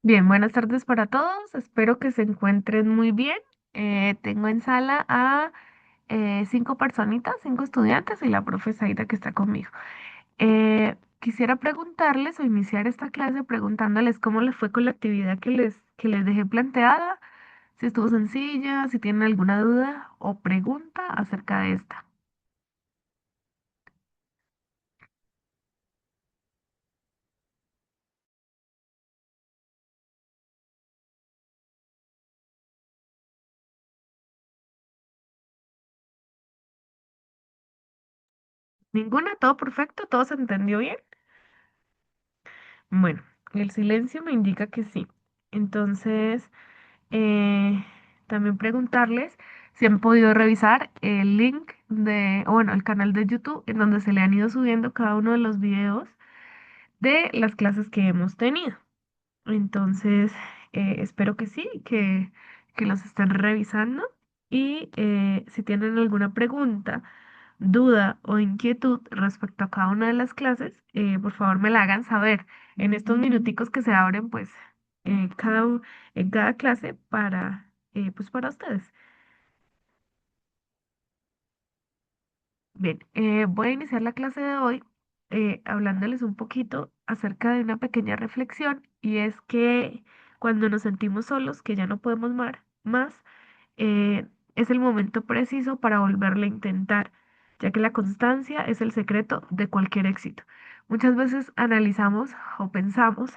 Bien, buenas tardes para todos. Espero que se encuentren muy bien. Tengo en sala a cinco personitas, cinco estudiantes y la profe Zaida que está conmigo. Quisiera preguntarles o iniciar esta clase preguntándoles cómo les fue con la actividad que les dejé planteada, si estuvo sencilla, si tienen alguna duda o pregunta acerca de esta. ¿Ninguna? ¿Todo perfecto? ¿Todo se entendió bien? Bueno, el silencio me indica que sí. Entonces... Eh, también preguntarles si han podido revisar el link o bueno, el canal de YouTube en donde se le han ido subiendo cada uno de los videos de las clases que hemos tenido. Entonces, espero que sí, que los estén revisando y si tienen alguna pregunta, duda o inquietud respecto a cada una de las clases, por favor me la hagan saber en estos minuticos que se abren, pues, eh, cada, u- en cada clase pues, para ustedes. Bien, voy a iniciar la clase de hoy hablándoles un poquito acerca de una pequeña reflexión y es que cuando nos sentimos solos, que ya no podemos más, es el momento preciso para volverle a intentar, ya que la constancia es el secreto de cualquier éxito. Muchas veces analizamos o pensamos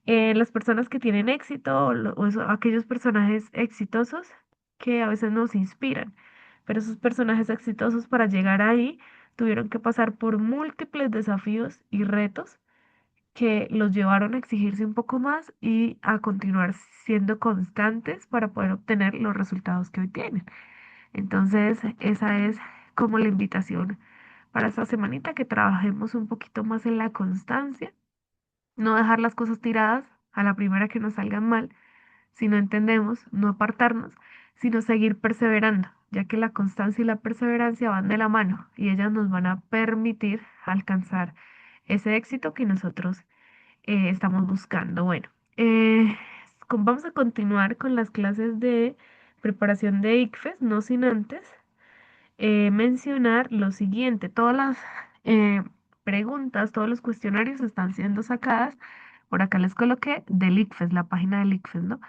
las personas que tienen éxito aquellos personajes exitosos que a veces nos inspiran, pero esos personajes exitosos para llegar ahí tuvieron que pasar por múltiples desafíos y retos que los llevaron a exigirse un poco más y a continuar siendo constantes para poder obtener los resultados que hoy tienen. Entonces, esa es como la invitación para esta semanita, que trabajemos un poquito más en la constancia, no dejar las cosas tiradas a la primera que nos salgan mal, si no entendemos, no apartarnos, sino seguir perseverando, ya que la constancia y la perseverancia van de la mano y ellas nos van a permitir alcanzar ese éxito que nosotros estamos buscando. Bueno, vamos a continuar con las clases de preparación de ICFES, no sin antes mencionar lo siguiente. Todas las preguntas, todos los cuestionarios están siendo sacadas. Por acá les coloqué del ICFES, la página del ICFES, ¿no?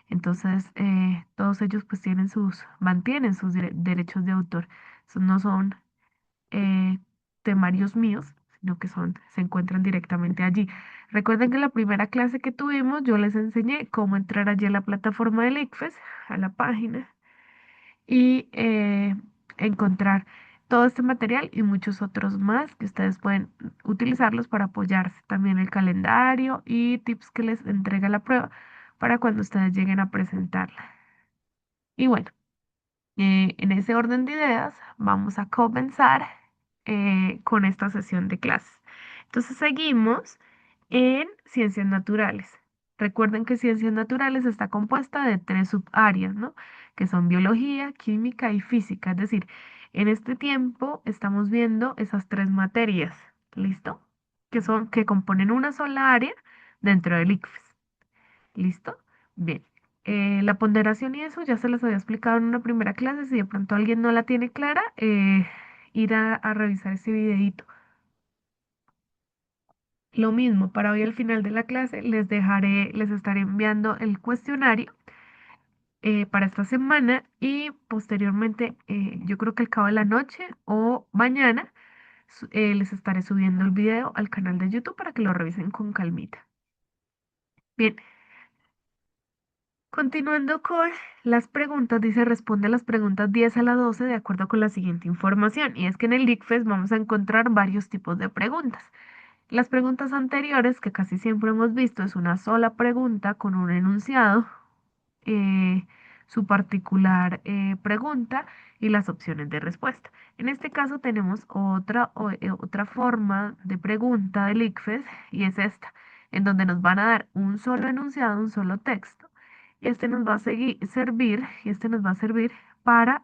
Entonces, todos ellos pues mantienen sus derechos de autor. No son eh, temarios míos, sino que se encuentran directamente allí. Recuerden que en la primera clase que tuvimos yo les enseñé cómo entrar allí a la plataforma del ICFES, a la página y encontrar todo este material y muchos otros más que ustedes pueden utilizarlos para apoyarse. También el calendario y tips que les entrega la prueba para cuando ustedes lleguen a presentarla. Y bueno, en ese orden de ideas vamos a comenzar con esta sesión de clases. Entonces seguimos en ciencias naturales. Recuerden que ciencias naturales está compuesta de tres subáreas, ¿no? Que son biología, química y física. Es decir, en este tiempo estamos viendo esas tres materias, ¿listo? Que componen una sola área dentro del ICFES. ¿Listo? Bien. La ponderación y eso ya se las había explicado en una primera clase. Si de pronto alguien no la tiene clara, ir a revisar ese videíto. Lo mismo, para hoy al final de la clase les estaré enviando el cuestionario para esta semana y posteriormente, yo creo que al cabo de la noche o mañana, les estaré subiendo el video al canal de YouTube para que lo revisen con calmita. Bien, continuando con las preguntas, dice responde a las preguntas 10 a la 12 de acuerdo con la siguiente información. Y es que en el ICFES vamos a encontrar varios tipos de preguntas. Las preguntas anteriores, que casi siempre hemos visto, es una sola pregunta con un enunciado, eh, su particular pregunta y las opciones de respuesta. En este caso tenemos otra forma de pregunta del ICFES y es esta, en donde nos van a dar un solo enunciado, un solo texto. Y este nos va a servir para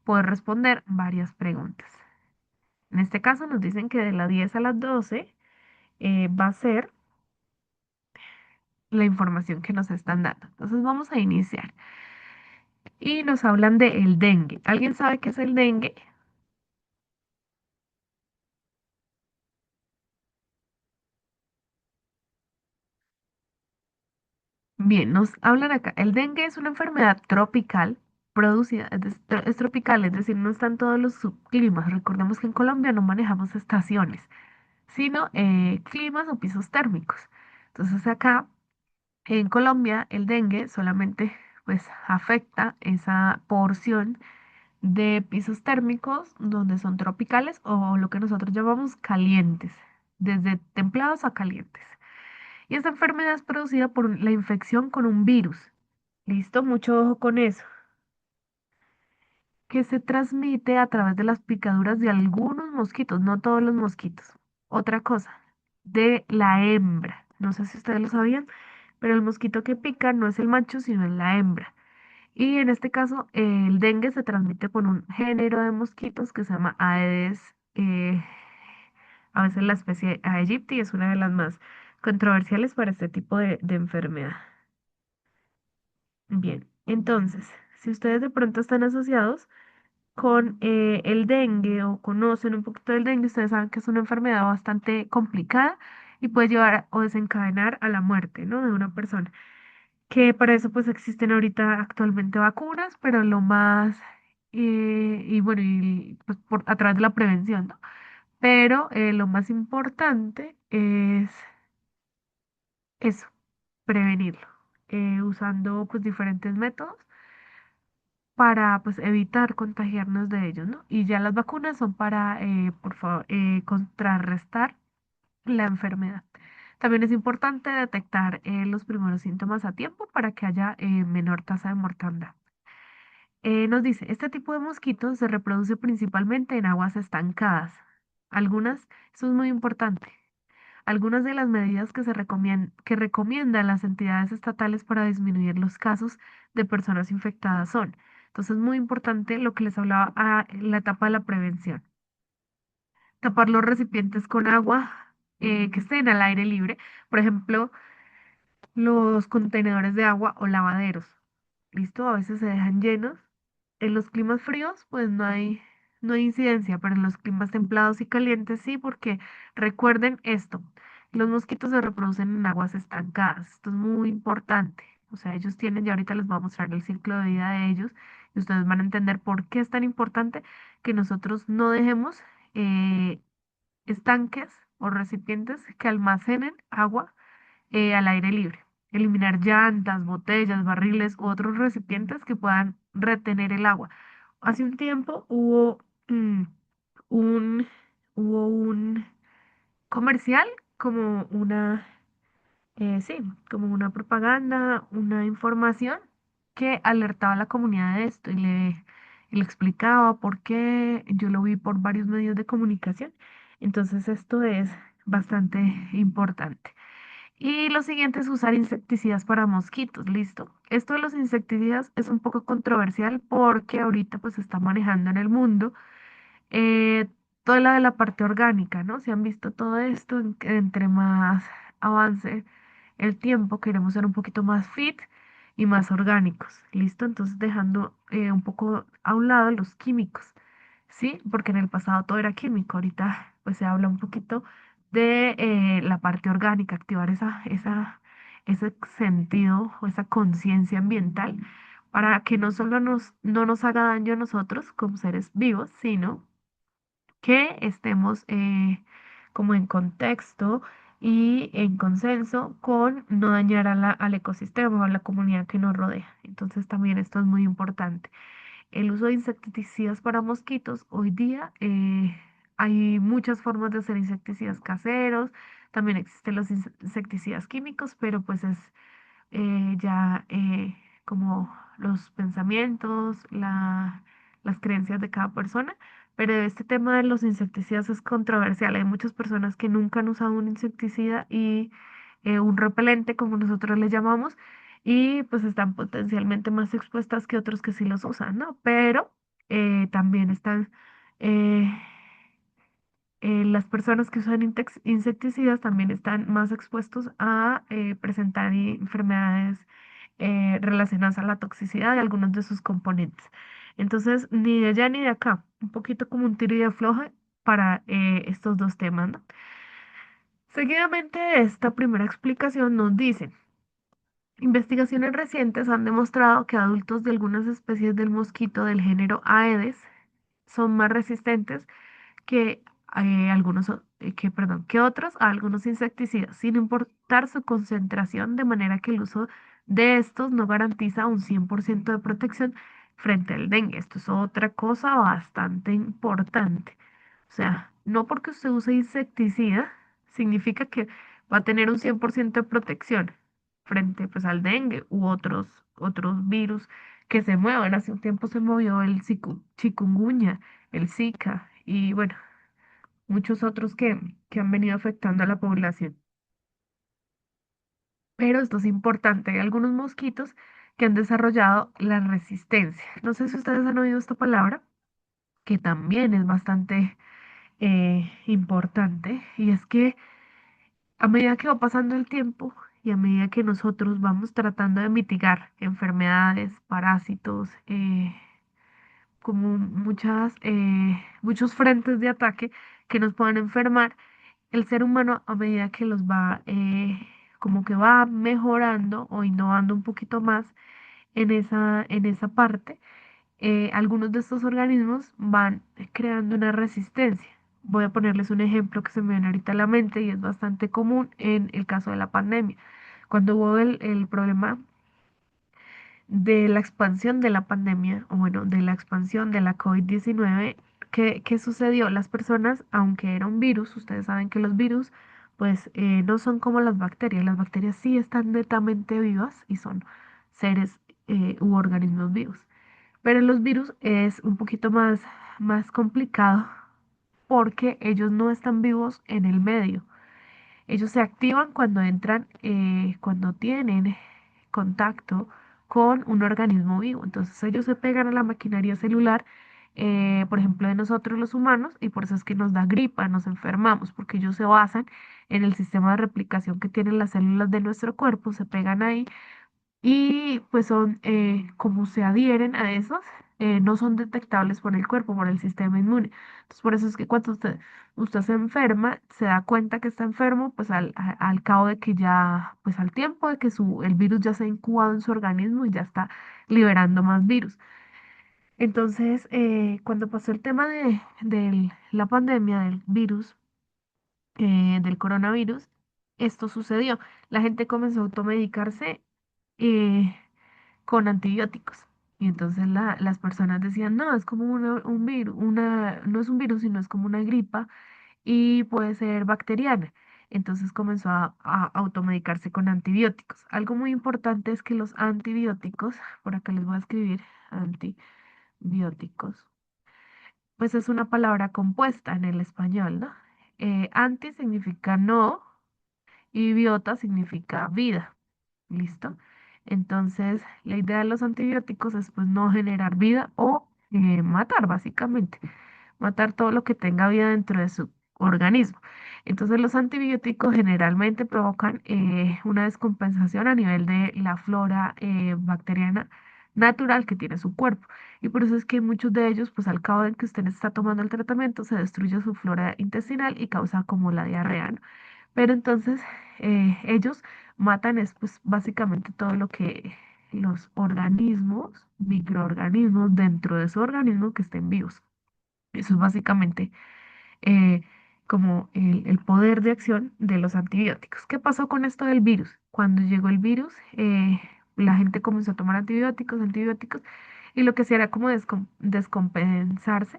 poder responder varias preguntas. En este caso nos dicen que de las 10 a las 12 va a ser la información que nos están dando. Entonces vamos a iniciar. Y nos hablan de el dengue. ¿Alguien sabe qué es el dengue? Bien, nos hablan acá. El dengue es una enfermedad tropical producida, es tropical, es decir, no están todos los subclimas. Recordemos que en Colombia no manejamos estaciones, sino climas o pisos térmicos. Entonces acá en Colombia el dengue solamente pues afecta esa porción de pisos térmicos donde son tropicales o lo que nosotros llamamos calientes, desde templados a calientes. Y esta enfermedad es producida por la infección con un virus. Listo, mucho ojo con eso, que se transmite a través de las picaduras de algunos mosquitos, no todos los mosquitos. Otra cosa, de la hembra. No sé si ustedes lo sabían, pero el mosquito que pica no es el macho, sino es la hembra. Y en este caso, el dengue se transmite por un género de mosquitos que se llama Aedes, a veces la especie aegypti es una de las más controversiales para este tipo de enfermedad. Bien, entonces, si ustedes de pronto están asociados con el dengue o conocen un poquito del dengue, ustedes saben que es una enfermedad bastante complicada y puede llevar o desencadenar a la muerte, ¿no? De una persona. Que para eso pues existen ahorita actualmente vacunas, pero lo más, y bueno, y pues a través de la prevención, ¿no? Pero lo más importante es eso, prevenirlo, usando pues diferentes métodos para pues evitar contagiarnos de ellos, ¿no? Y ya las vacunas son para, por favor, contrarrestar la enfermedad. También es importante detectar los primeros síntomas a tiempo para que haya menor tasa de mortandad. Nos dice, este tipo de mosquitos se reproduce principalmente en aguas estancadas. Algunas, eso es muy importante, algunas de las medidas que que recomiendan las entidades estatales para disminuir los casos de personas infectadas son. Entonces, muy importante lo que les hablaba en la etapa de la prevención. Tapar los recipientes con agua que estén al aire libre. Por ejemplo, los contenedores de agua o lavaderos. ¿Listo? A veces se dejan llenos. En los climas fríos, pues no hay incidencia, pero en los climas templados y calientes sí, porque recuerden esto, los mosquitos se reproducen en aguas estancadas. Esto es muy importante. O sea, ellos tienen, y ahorita les voy a mostrar el ciclo de vida de ellos, y ustedes van a entender por qué es tan importante que nosotros no dejemos eh, estanques o recipientes que almacenen agua al aire libre. Eliminar llantas, botellas, barriles u otros recipientes que puedan retener el agua. Hace un tiempo un, hubo un comercial como una, sí, como una propaganda, una información que alertaba a la comunidad de esto y le explicaba por qué. Yo lo vi por varios medios de comunicación. Entonces esto es bastante importante. Y lo siguiente es usar insecticidas para mosquitos, listo. Esto de los insecticidas es un poco controversial porque ahorita pues se está manejando en el mundo eh, toda la de la parte orgánica, ¿no? Se han visto todo esto, entre más avance el tiempo, queremos ser un poquito más fit y más orgánicos, ¿listo? Entonces dejando un poco a un lado los químicos, ¿sí? Porque en el pasado todo era químico, ahorita pues se habla un poquito de la parte orgánica, activar ese sentido o esa conciencia ambiental para que no solo no nos haga daño a nosotros como seres vivos, sino que estemos como en contexto y en consenso con no dañar al ecosistema o a la comunidad que nos rodea. Entonces también esto es muy importante. El uso de insecticidas para mosquitos, hoy día hay muchas formas de hacer insecticidas caseros, también existen los insecticidas químicos, pero pues es ya como los pensamientos, las creencias de cada persona. Pero este tema de los insecticidas es controversial. Hay muchas personas que nunca han usado un insecticida y un repelente, como nosotros le llamamos, y pues están potencialmente más expuestas que otros que sí los usan, ¿no? Pero también están eh, Las personas que usan insecticidas también están más expuestos a presentar enfermedades relacionadas a la toxicidad de algunos de sus componentes. Entonces, ni de allá ni de acá, un poquito como un tiro y afloje para estos dos temas, ¿no? Seguidamente, esta primera explicación nos dice, investigaciones recientes han demostrado que adultos de algunas especies del mosquito del género Aedes son más resistentes que que otros a algunos insecticidas, sin importar su concentración, de manera que el uso de estos no garantiza un 100% de protección frente al dengue. Esto es otra cosa bastante importante. O sea, no porque usted use insecticida, significa que va a tener un 100% de protección frente pues, al dengue u otros virus que se muevan. Hace un tiempo se movió el chikungunya, el Zika y bueno, muchos otros que han venido afectando a la población. Pero esto es importante, hay algunos mosquitos que han desarrollado la resistencia. No sé si ustedes han oído esta palabra, que también es bastante importante, y es que a medida que va pasando el tiempo y a medida que nosotros vamos tratando de mitigar enfermedades, parásitos, como muchos frentes de ataque que nos puedan enfermar, el ser humano a medida que los va, como que va mejorando o innovando un poquito más en esa parte, algunos de estos organismos van creando una resistencia. Voy a ponerles un ejemplo que se me viene ahorita a la mente y es bastante común en el caso de la pandemia. Cuando hubo el problema de la expansión de la pandemia, o bueno, de la expansión de la COVID-19, ¿qué sucedió? Las personas, aunque era un virus, ustedes saben que los virus, pues no son como las bacterias sí están netamente vivas y son seres u organismos vivos, pero los virus es un poquito más complicado porque ellos no están vivos en el medio. Ellos se activan cuando entran, cuando tienen contacto con un organismo vivo. Entonces ellos se pegan a la maquinaria celular, por ejemplo, de nosotros los humanos, y por eso es que nos da gripa, nos enfermamos, porque ellos se basan en el sistema de replicación que tienen las células de nuestro cuerpo, se pegan ahí y pues son, como se adhieren a esos, no son detectables por el cuerpo, por el sistema inmune. Entonces, por eso es que cuando usted se enferma, se da cuenta que está enfermo, pues al cabo de que ya, pues al tiempo de que el virus ya se ha incubado en su organismo y ya está liberando más virus. Entonces, cuando pasó el tema de la pandemia del virus, del coronavirus, esto sucedió. La gente comenzó a automedicarse. eh, con antibióticos. Y entonces las personas decían, no, es como un virus, no es un virus, sino es como una gripa y puede ser bacteriana. Entonces comenzó a automedicarse con antibióticos. Algo muy importante es que los antibióticos, por acá les voy a escribir antibióticos, pues es una palabra compuesta en el español, ¿no? Anti significa no y biota significa vida. ¿Listo? Entonces, la idea de los antibióticos es pues no generar vida o matar, básicamente, matar todo lo que tenga vida dentro de su organismo. Entonces, los antibióticos generalmente provocan una descompensación a nivel de la flora bacteriana natural que tiene su cuerpo. Y por eso es que muchos de ellos, pues al cabo de que usted está tomando el tratamiento, se destruye su flora intestinal y causa como la diarrea, ¿no? Pero entonces ellos matan es pues básicamente todo lo que los organismos, microorganismos dentro de su organismo que estén vivos. Eso es básicamente eh, como el poder de acción de los antibióticos. ¿Qué pasó con esto del virus? Cuando llegó el virus, la gente comenzó a tomar antibióticos, y lo que hacía era como descompensarse,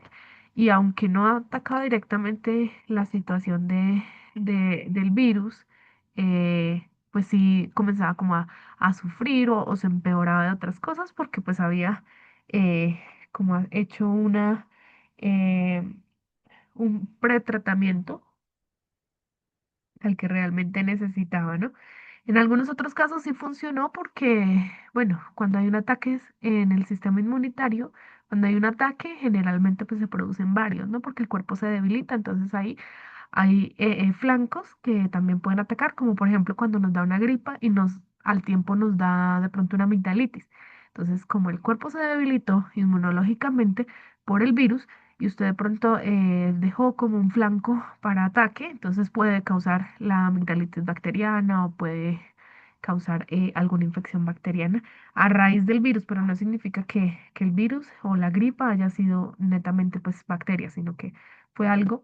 y aunque no atacaba directamente la situación del virus, pues sí comenzaba como a sufrir o se empeoraba de otras cosas porque pues había como hecho eh, un pretratamiento al que realmente necesitaba, ¿no? En algunos otros casos sí funcionó porque, bueno, cuando hay un ataque en el sistema inmunitario, Cuando hay un ataque, generalmente pues se producen varios, ¿no? Porque el cuerpo se debilita, entonces ahí hay flancos que también pueden atacar, como por ejemplo cuando nos da una gripa y al tiempo nos da de pronto una amigdalitis. Entonces, como el cuerpo se debilitó inmunológicamente por el virus y usted de pronto dejó como un flanco para ataque, entonces puede causar la amigdalitis bacteriana o puede causar alguna infección bacteriana a raíz del virus, pero no significa que el virus o la gripa haya sido netamente pues bacteria, sino que fue algo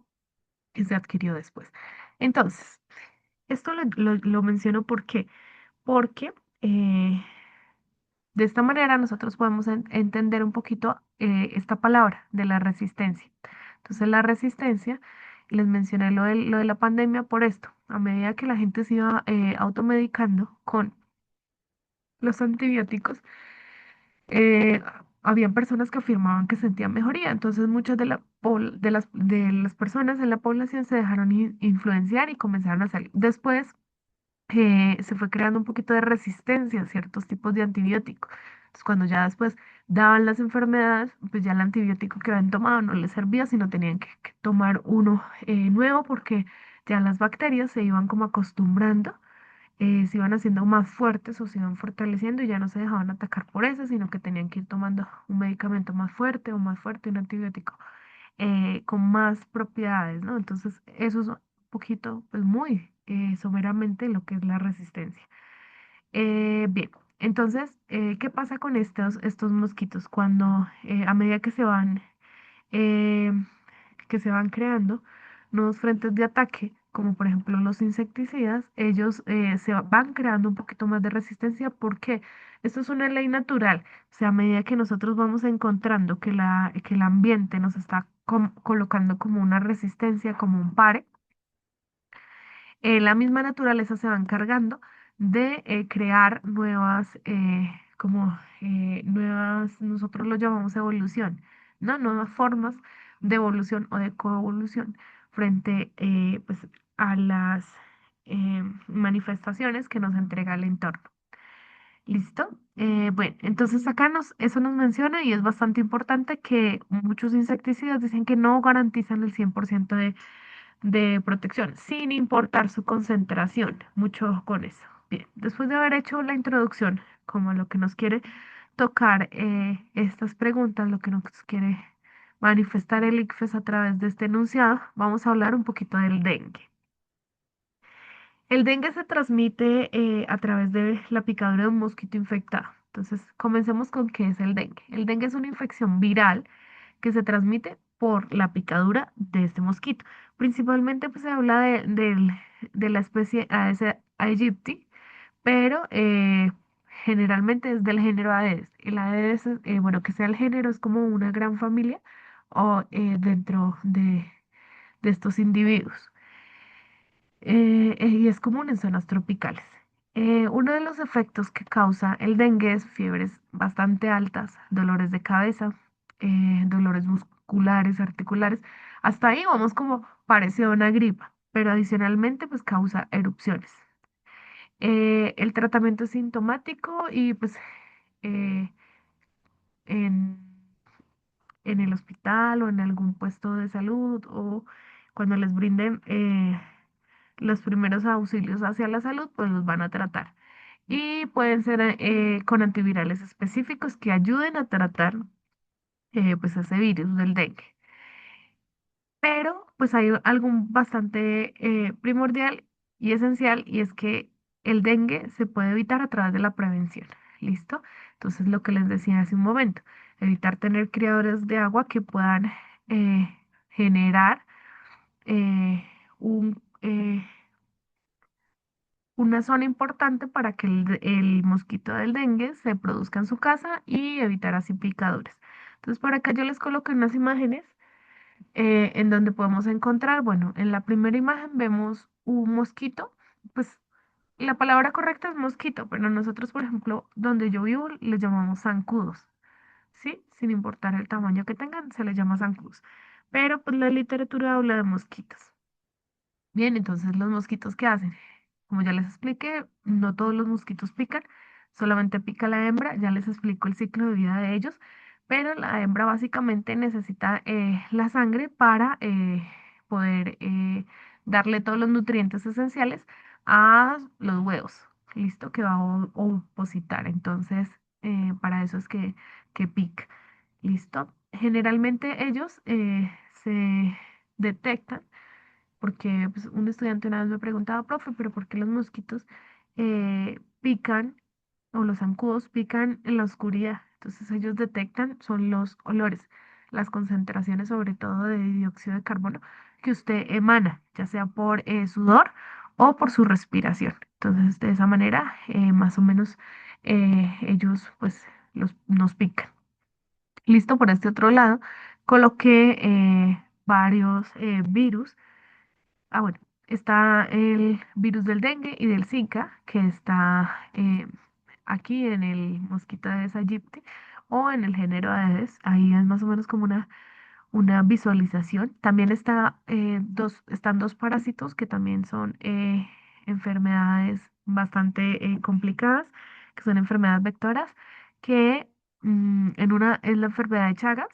que se adquirió después. Entonces, esto lo menciono porque de esta manera nosotros podemos entender un poquito esta palabra de la resistencia. Entonces, la resistencia, les mencioné lo de la pandemia por esto. A medida que la gente se iba automedicando con los antibióticos, eh, habían personas que afirmaban que sentían mejoría. Entonces, muchas de las personas en la población se dejaron influenciar y comenzaron a hacer. Después, se fue creando un poquito de resistencia a ciertos tipos de antibióticos. Entonces, cuando ya después daban las enfermedades, pues ya el antibiótico que habían tomado no les servía, sino tenían que tomar uno nuevo porque ya las bacterias se iban como acostumbrando, se iban haciendo más fuertes o se iban fortaleciendo y ya no se dejaban atacar por eso, sino que tenían que ir tomando un medicamento más fuerte o más fuerte, un antibiótico con más propiedades, ¿no? Entonces, eso es un poquito, pues muy someramente lo que es la resistencia. Bien, entonces, ¿qué pasa con estos mosquitos? Cuando a medida eh, que se van creando nuevos frentes de ataque, como por ejemplo los insecticidas, ellos van creando un poquito más de resistencia porque esto es una ley natural. O sea, a medida que nosotros vamos encontrando que el ambiente nos está colocando como una resistencia, como un pare, la misma naturaleza se va encargando de crear nuevas, nosotros lo llamamos evolución, ¿no? Nuevas formas de evolución o de coevolución frente pues, a las manifestaciones que nos entrega el entorno. ¿Listo? Bueno, entonces eso nos menciona y es bastante importante que muchos insecticidas dicen que no garantizan el 100% de protección, sin importar su concentración. Mucho ojo con eso. Bien, después de haber hecho la introducción, como lo que nos quiere tocar estas preguntas, lo que nos quiere manifestar el ICFES a través de este enunciado, vamos a hablar un poquito del dengue. El dengue se transmite a través de la picadura de un mosquito infectado. Entonces, comencemos con qué es el dengue. El dengue es una infección viral que se transmite por la picadura de este mosquito. Principalmente pues, se habla de la especie Aedes aegypti, pero generalmente es del género Aedes. El Aedes, bueno, que sea el género es como una gran familia o dentro de estos individuos. Y es común en zonas tropicales. Uno de los efectos que causa el dengue es fiebres bastante altas, dolores de cabeza, dolores musculares, articulares. Hasta ahí vamos como parecido a una gripa, pero adicionalmente pues causa erupciones. El tratamiento es sintomático y pues eh, en, en el hospital o en algún puesto de salud o cuando les brinden los primeros auxilios hacia la salud, pues los van a tratar. Y pueden ser con antivirales específicos que ayuden a tratar pues ese virus del dengue. Pero pues hay algo bastante primordial y esencial y es que el dengue se puede evitar a través de la prevención. ¿Listo? Entonces lo que les decía hace un momento, evitar tener criadores de agua que puedan generar eh, un, una zona importante para que el mosquito del dengue se produzca en su casa y evitar así picadores. Entonces, por acá yo les coloqué unas imágenes en donde podemos encontrar, bueno, en la primera imagen vemos un mosquito, pues la palabra correcta es mosquito, pero nosotros, por ejemplo, donde yo vivo, les llamamos zancudos, ¿sí? Sin importar el tamaño que tengan, se les llama zancudos. Pero pues la literatura habla de mosquitos. Bien, entonces los mosquitos, ¿qué hacen? Como ya les expliqué, no todos los mosquitos pican, solamente pica la hembra, ya les explico el ciclo de vida de ellos, pero la hembra básicamente necesita la sangre para poder darle todos los nutrientes esenciales a los huevos, ¿listo? Que va a ovipositar. Entonces, para eso es que pica, ¿listo? Generalmente ellos se detectan porque pues, un estudiante una vez me preguntaba, profe, pero ¿por qué los mosquitos pican o los zancudos pican en la oscuridad? Entonces ellos detectan, son los olores, las concentraciones sobre todo de dióxido de carbono que usted emana, ya sea por sudor o por su respiración. Entonces de esa manera, más o menos, ellos pues nos pican. Listo, por este otro lado, coloqué varios virus. Ah, bueno, está el virus del dengue y del Zika, que está aquí en el mosquito Aedes aegypti o en el género Aedes. Ahí es más o menos como una visualización. También están dos parásitos que también son enfermedades bastante complicadas, que son enfermedades vectoras, que en una es la enfermedad de Chagas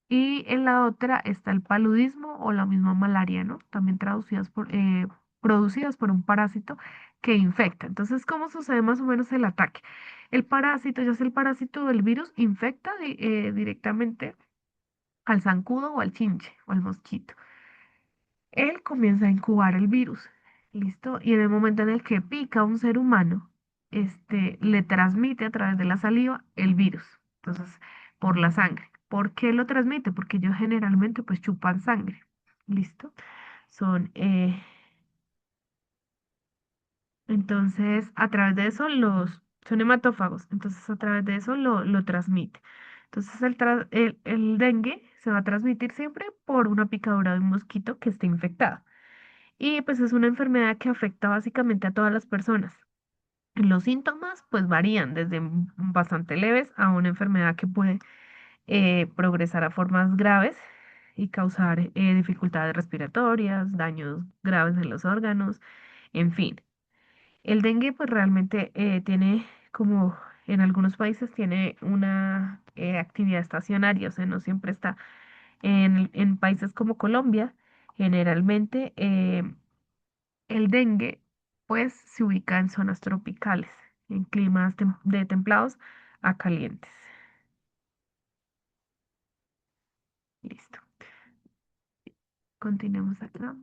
y en la otra está el paludismo o la misma malaria, ¿no? También producidas por un parásito que infecta. Entonces, ¿cómo sucede más o menos el ataque? El parásito, ya sea el parásito del virus, infecta directamente al zancudo o al chinche o al mosquito. Él comienza a incubar el virus, ¿listo? Y en el momento en el que pica a un ser humano, le transmite a través de la saliva el virus. Entonces, por la sangre. ¿Por qué lo transmite? Porque ellos generalmente pues chupan sangre, ¿listo? Son, entonces, a través de eso son hematófagos, entonces a través de eso lo transmite. Entonces, el dengue se va a transmitir siempre por una picadura de un mosquito que esté infectado. Y pues es una enfermedad que afecta básicamente a todas las personas. Los síntomas pues varían desde bastante leves a una enfermedad que puede progresar a formas graves y causar dificultades respiratorias, daños graves en los órganos, en fin. El dengue pues realmente tiene como en algunos países tiene una actividad estacionaria, o sea, no siempre está. En países como Colombia, generalmente el dengue, pues, se ubica en zonas tropicales, en climas de templados a calientes. Listo. Continuemos acá.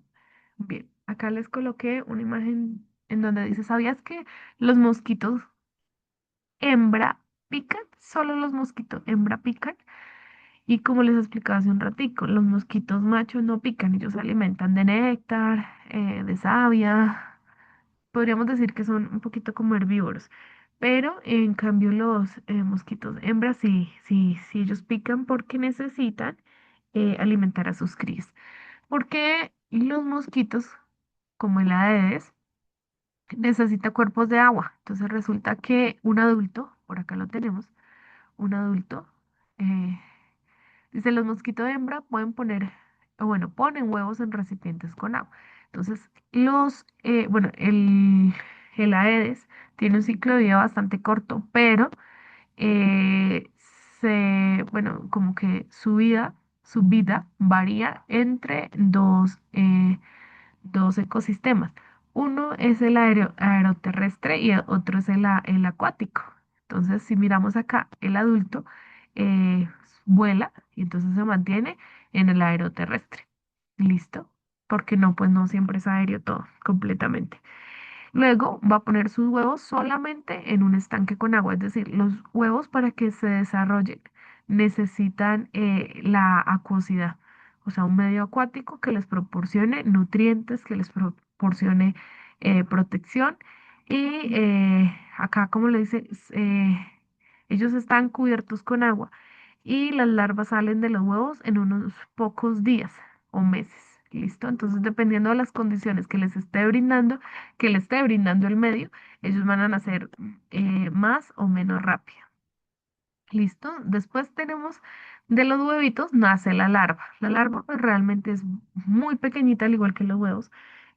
Bien, acá les coloqué una imagen en donde dice, ¿sabías que los mosquitos hembra pican? Solo los mosquitos hembra pican. Y como les explicaba hace un ratico, los mosquitos machos no pican, ellos se alimentan de néctar, de savia. Podríamos decir que son un poquito como herbívoros, pero en cambio los mosquitos hembras sí ellos pican porque necesitan alimentar a sus crías. Porque los mosquitos, como el Aedes, necesita cuerpos de agua. Entonces resulta que un adulto, por acá lo tenemos, un adulto, eh, dice, los mosquitos hembra pueden poner, o bueno, ponen huevos en recipientes con agua. Entonces, bueno, el Aedes tiene un ciclo de vida bastante corto, pero eh, bueno, como que su vida varía entre dos ecosistemas. Uno es el aeroterrestre y el otro es el acuático. Entonces, si miramos acá, el adulto eh, vuela y entonces se mantiene en el aeroterrestre. ¿Listo? Porque no, pues no siempre es aéreo todo, completamente. Luego va a poner sus huevos solamente en un estanque con agua, es decir, los huevos para que se desarrollen necesitan la acuosidad, o sea, un medio acuático que les proporcione nutrientes, que les proporcione protección y acá, como le dice, ellos están cubiertos con agua y las larvas salen de los huevos en unos pocos días o meses. ¿Listo? Entonces, dependiendo de las condiciones que le esté brindando el medio, ellos van a nacer más o menos rápido. ¿Listo? Después tenemos de los huevitos, nace la larva. La larva pues realmente es muy pequeñita, al igual que los huevos,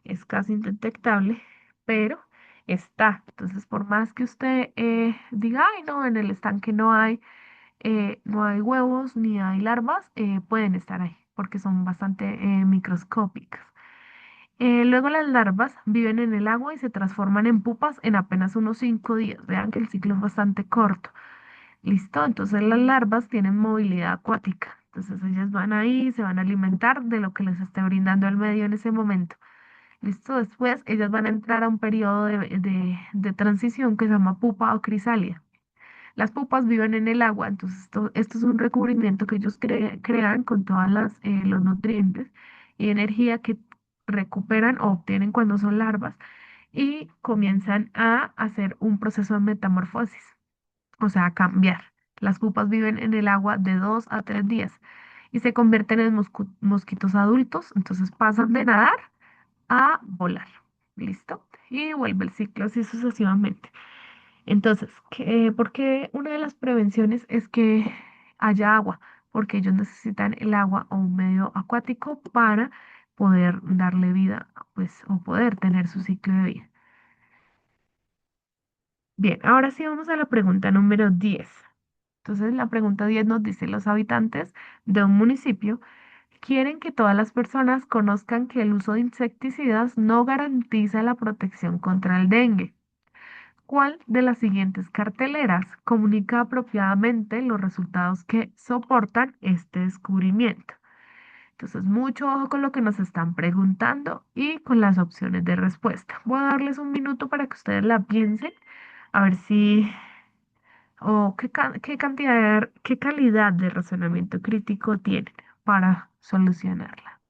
es casi indetectable, pero está. Entonces, por más que usted diga, ay, no, en el estanque no hay, no hay huevos ni hay larvas, pueden estar ahí porque son bastante microscópicas. Luego las larvas viven en el agua y se transforman en pupas en apenas unos 5 días. Vean que el ciclo es bastante corto. ¿Listo? Entonces las larvas tienen movilidad acuática. Entonces ellas van ahí, se van a alimentar de lo que les esté brindando el medio en ese momento. ¿Listo? Después ellas van a entrar a un periodo de transición que se llama pupa o crisálida. Las pupas viven en el agua, entonces esto es un recubrimiento que ellos crean con todos los nutrientes y energía que recuperan o obtienen cuando son larvas y comienzan a hacer un proceso de metamorfosis, o sea, a cambiar. Las pupas viven en el agua de 2 a 3 días y se convierten en mosquitos adultos, entonces pasan de nadar a volar. ¿Listo? Y vuelve el ciclo así sucesivamente. Entonces, porque una de las prevenciones es que haya agua, porque ellos necesitan el agua o un medio acuático para poder darle vida, pues, o poder tener su ciclo de vida. Bien, ahora sí vamos a la pregunta número 10. Entonces, la pregunta 10 nos dice, los habitantes de un municipio quieren que todas las personas conozcan que el uso de insecticidas no garantiza la protección contra el dengue. ¿Cuál de las siguientes carteleras comunica apropiadamente los resultados que soportan este descubrimiento? Entonces, mucho ojo con lo que nos están preguntando y con las opciones de respuesta. Voy a darles un minuto para que ustedes la piensen, a ver si, o qué cantidad, qué calidad de razonamiento crítico tienen para solucionarla.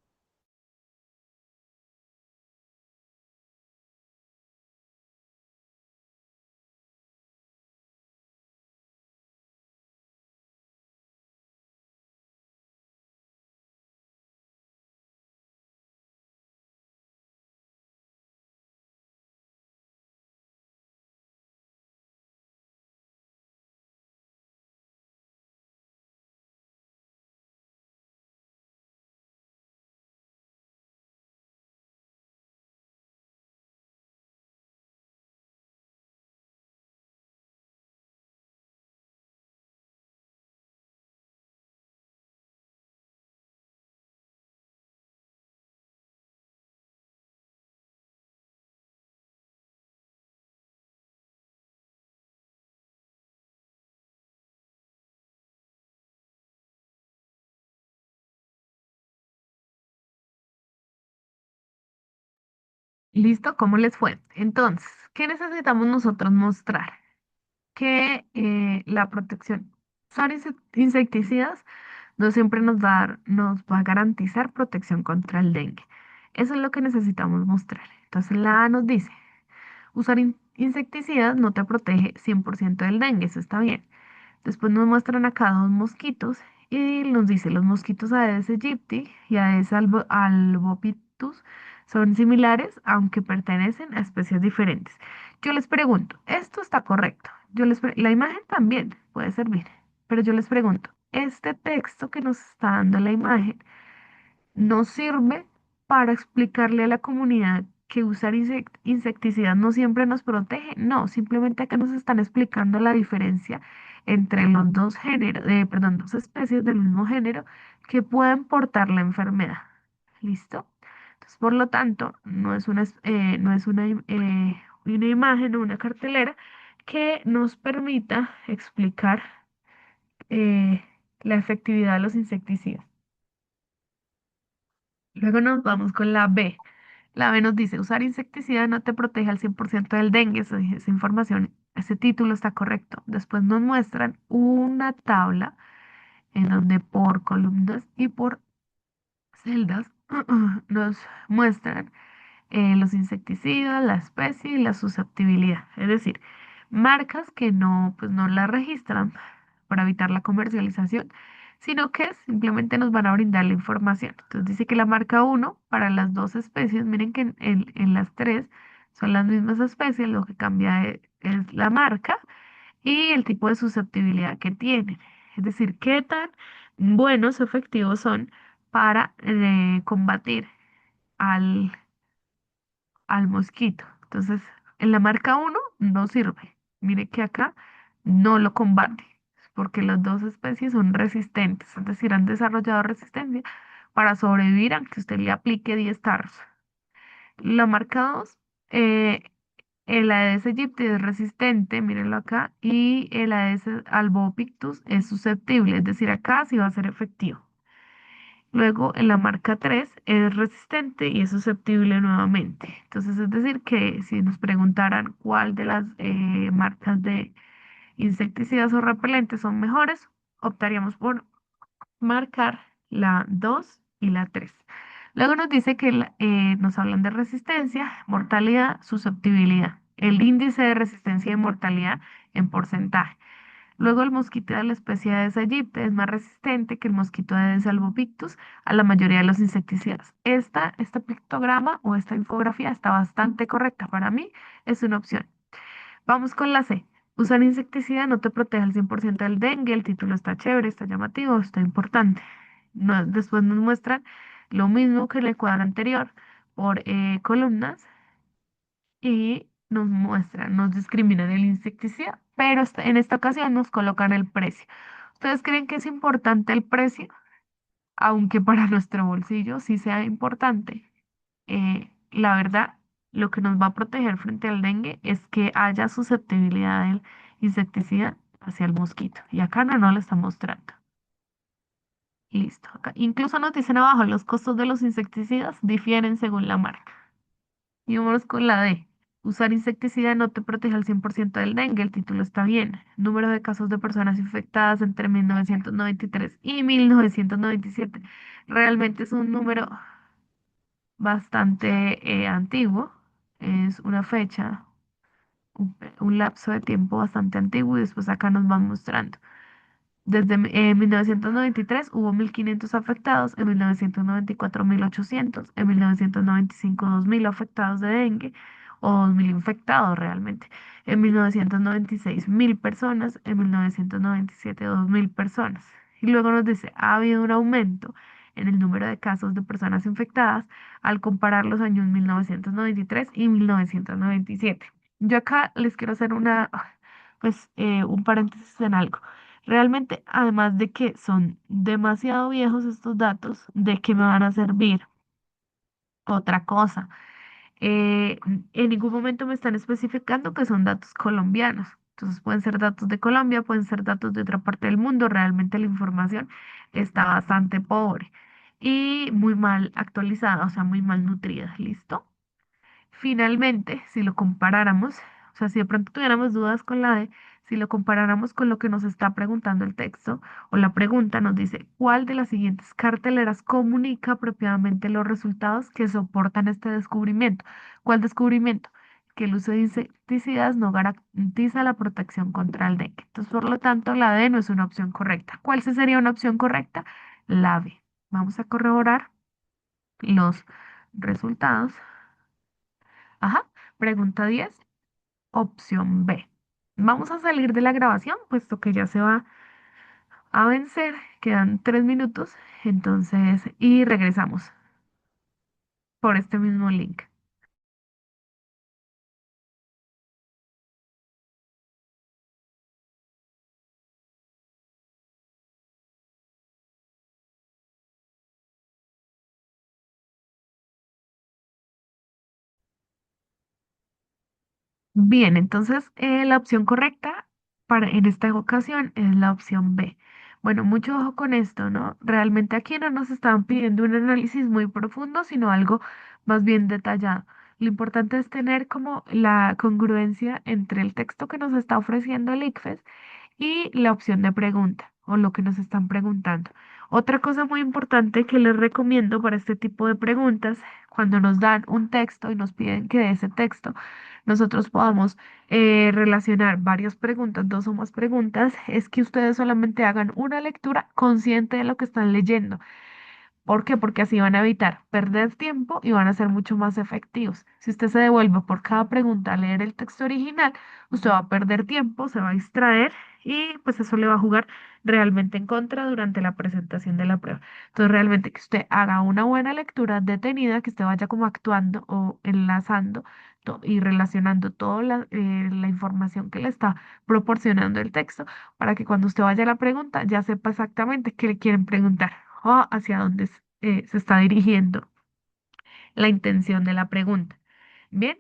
¿Listo? ¿Cómo les fue? Entonces, ¿qué necesitamos nosotros mostrar? Que la protección, usar insecticidas no siempre nos va a garantizar protección contra el dengue. Eso es lo que necesitamos mostrar. Entonces la A nos dice, usar insecticidas no te protege 100% del dengue, eso está bien. Después nos muestran acá dos mosquitos y nos dice los mosquitos Aedes aegypti y Aedes albopictus son similares aunque pertenecen a especies diferentes. Yo les pregunto, ¿esto está correcto? La imagen también puede servir, pero yo les pregunto, ¿este texto que nos está dando la imagen nos sirve para explicarle a la comunidad que usar insecticidas no siempre nos protege? No, simplemente acá nos están explicando la diferencia entre los dos géneros, perdón, dos especies del mismo género que pueden portar la enfermedad. ¿Listo? Entonces, por lo tanto, no es una imagen o una cartelera que nos permita explicar eh, la efectividad de los insecticidas. Luego nos vamos con la B. La B nos dice, usar insecticida no te protege al 100% del dengue. Esa información, ese título está correcto. Después nos muestran una tabla en donde por columnas y por celdas nos muestran los insecticidas, la especie y la susceptibilidad. Es decir, marcas que no, pues no la registran para evitar la comercialización, sino que simplemente nos van a brindar la información. Entonces dice que la marca uno para las dos especies, miren que en las tres son las mismas especies, lo que cambia es la marca y el tipo de susceptibilidad que tienen. Es decir, qué tan buenos o efectivos son para combatir al al mosquito. Entonces, en la marca uno no sirve. Mire que acá no lo combate. porque las dos especies son resistentes, es decir, han desarrollado resistencia para sobrevivir aunque usted le aplique 10 tarros. La marca 2, eh, el Aedes aegypti es resistente, mírenlo acá, y el Aedes albopictus es susceptible, es decir, acá sí va a ser efectivo. Luego, en la marca 3 es resistente y es susceptible nuevamente. Entonces, es decir, que si nos preguntaran cuál de las marcas de insecticidas o repelentes son mejores, optaríamos por marcar la 2 y la 3. Luego nos dice que nos hablan de resistencia, mortalidad, susceptibilidad. El índice de resistencia y mortalidad en porcentaje. Luego el mosquito de la especie Aedes aegypti es más resistente que el mosquito de Aedes albopictus a la mayoría de los insecticidas. Este pictograma o esta infografía está bastante correcta. Para mí es una opción. Vamos con la C. Usar insecticida no te protege al 100% del dengue. El título está chévere, está llamativo, está importante. Después nos muestran lo mismo que en el cuadro anterior por columnas y nos muestran, nos discriminan el insecticida, pero en esta ocasión nos colocan el precio. ¿Ustedes creen que es importante el precio? Aunque para nuestro bolsillo sí sea importante. La verdad, lo que nos va a proteger frente al dengue es que haya susceptibilidad del insecticida hacia el mosquito. Y acá no lo está mostrando. Listo. Acá. Incluso nos dicen abajo, los costos de los insecticidas difieren según la marca. Y vamos con la D. Usar insecticida no te protege al 100% del dengue. El título está bien. Número de casos de personas infectadas entre 1993 y 1997. Realmente es un número bastante antiguo. Es una fecha, un lapso de tiempo bastante antiguo y después acá nos van mostrando. Desde 1993 hubo 1.500 afectados, en 1994 1.800, en 1995 2.000 afectados de dengue o 2.000 infectados realmente. En 1996 1.000 personas, en 1997 2.000 personas. Y luego nos dice, ha habido un aumento en el número de casos de personas infectadas al comparar los años 1993 y 1997. Yo acá les quiero hacer un paréntesis en algo. Realmente, además de que son demasiado viejos estos datos, ¿de qué me van a servir? Otra cosa, en ningún momento me están especificando que son datos colombianos. Entonces pueden ser datos de Colombia, pueden ser datos de otra parte del mundo. Realmente la información está bastante pobre y muy mal actualizada, o sea, muy mal nutrida. ¿Listo? Finalmente, si lo comparáramos, o sea, si de pronto tuviéramos dudas con la D, si lo comparáramos con lo que nos está preguntando el texto o la pregunta nos dice, ¿cuál de las siguientes carteleras comunica apropiadamente los resultados que soportan este descubrimiento? ¿Cuál descubrimiento? Que el uso de insecticidas no garantiza la protección contra el dengue. Entonces, por lo tanto, la D no es una opción correcta. ¿Cuál sí sería una opción correcta? La B. Vamos a corroborar los resultados. Ajá. Pregunta 10, opción B. Vamos a salir de la grabación, puesto que ya se va a vencer. Quedan 3 minutos, entonces, y regresamos por este mismo link. Bien, entonces la opción correcta en esta ocasión es la opción B. Bueno, mucho ojo con esto, ¿no? Realmente aquí no nos estaban pidiendo un análisis muy profundo, sino algo más bien detallado. Lo importante es tener como la congruencia entre el texto que nos está ofreciendo el ICFES y la opción de pregunta o lo que nos están preguntando. Otra cosa muy importante que les recomiendo para este tipo de preguntas, cuando nos dan un texto y nos piden que de ese texto nosotros podamos relacionar varias preguntas, dos o más preguntas, es que ustedes solamente hagan una lectura consciente de lo que están leyendo. ¿Por qué? Porque así van a evitar perder tiempo y van a ser mucho más efectivos. Si usted se devuelve por cada pregunta a leer el texto original, usted va a perder tiempo, se va a distraer y pues eso le va a jugar realmente en contra durante la presentación de la prueba. Entonces realmente que usted haga una buena lectura detenida, que usted vaya como actuando o enlazando y relacionando toda la información que le está proporcionando el texto para que cuando usted vaya a la pregunta ya sepa exactamente qué le quieren preguntar o hacia dónde se está dirigiendo la intención de la pregunta. Bien,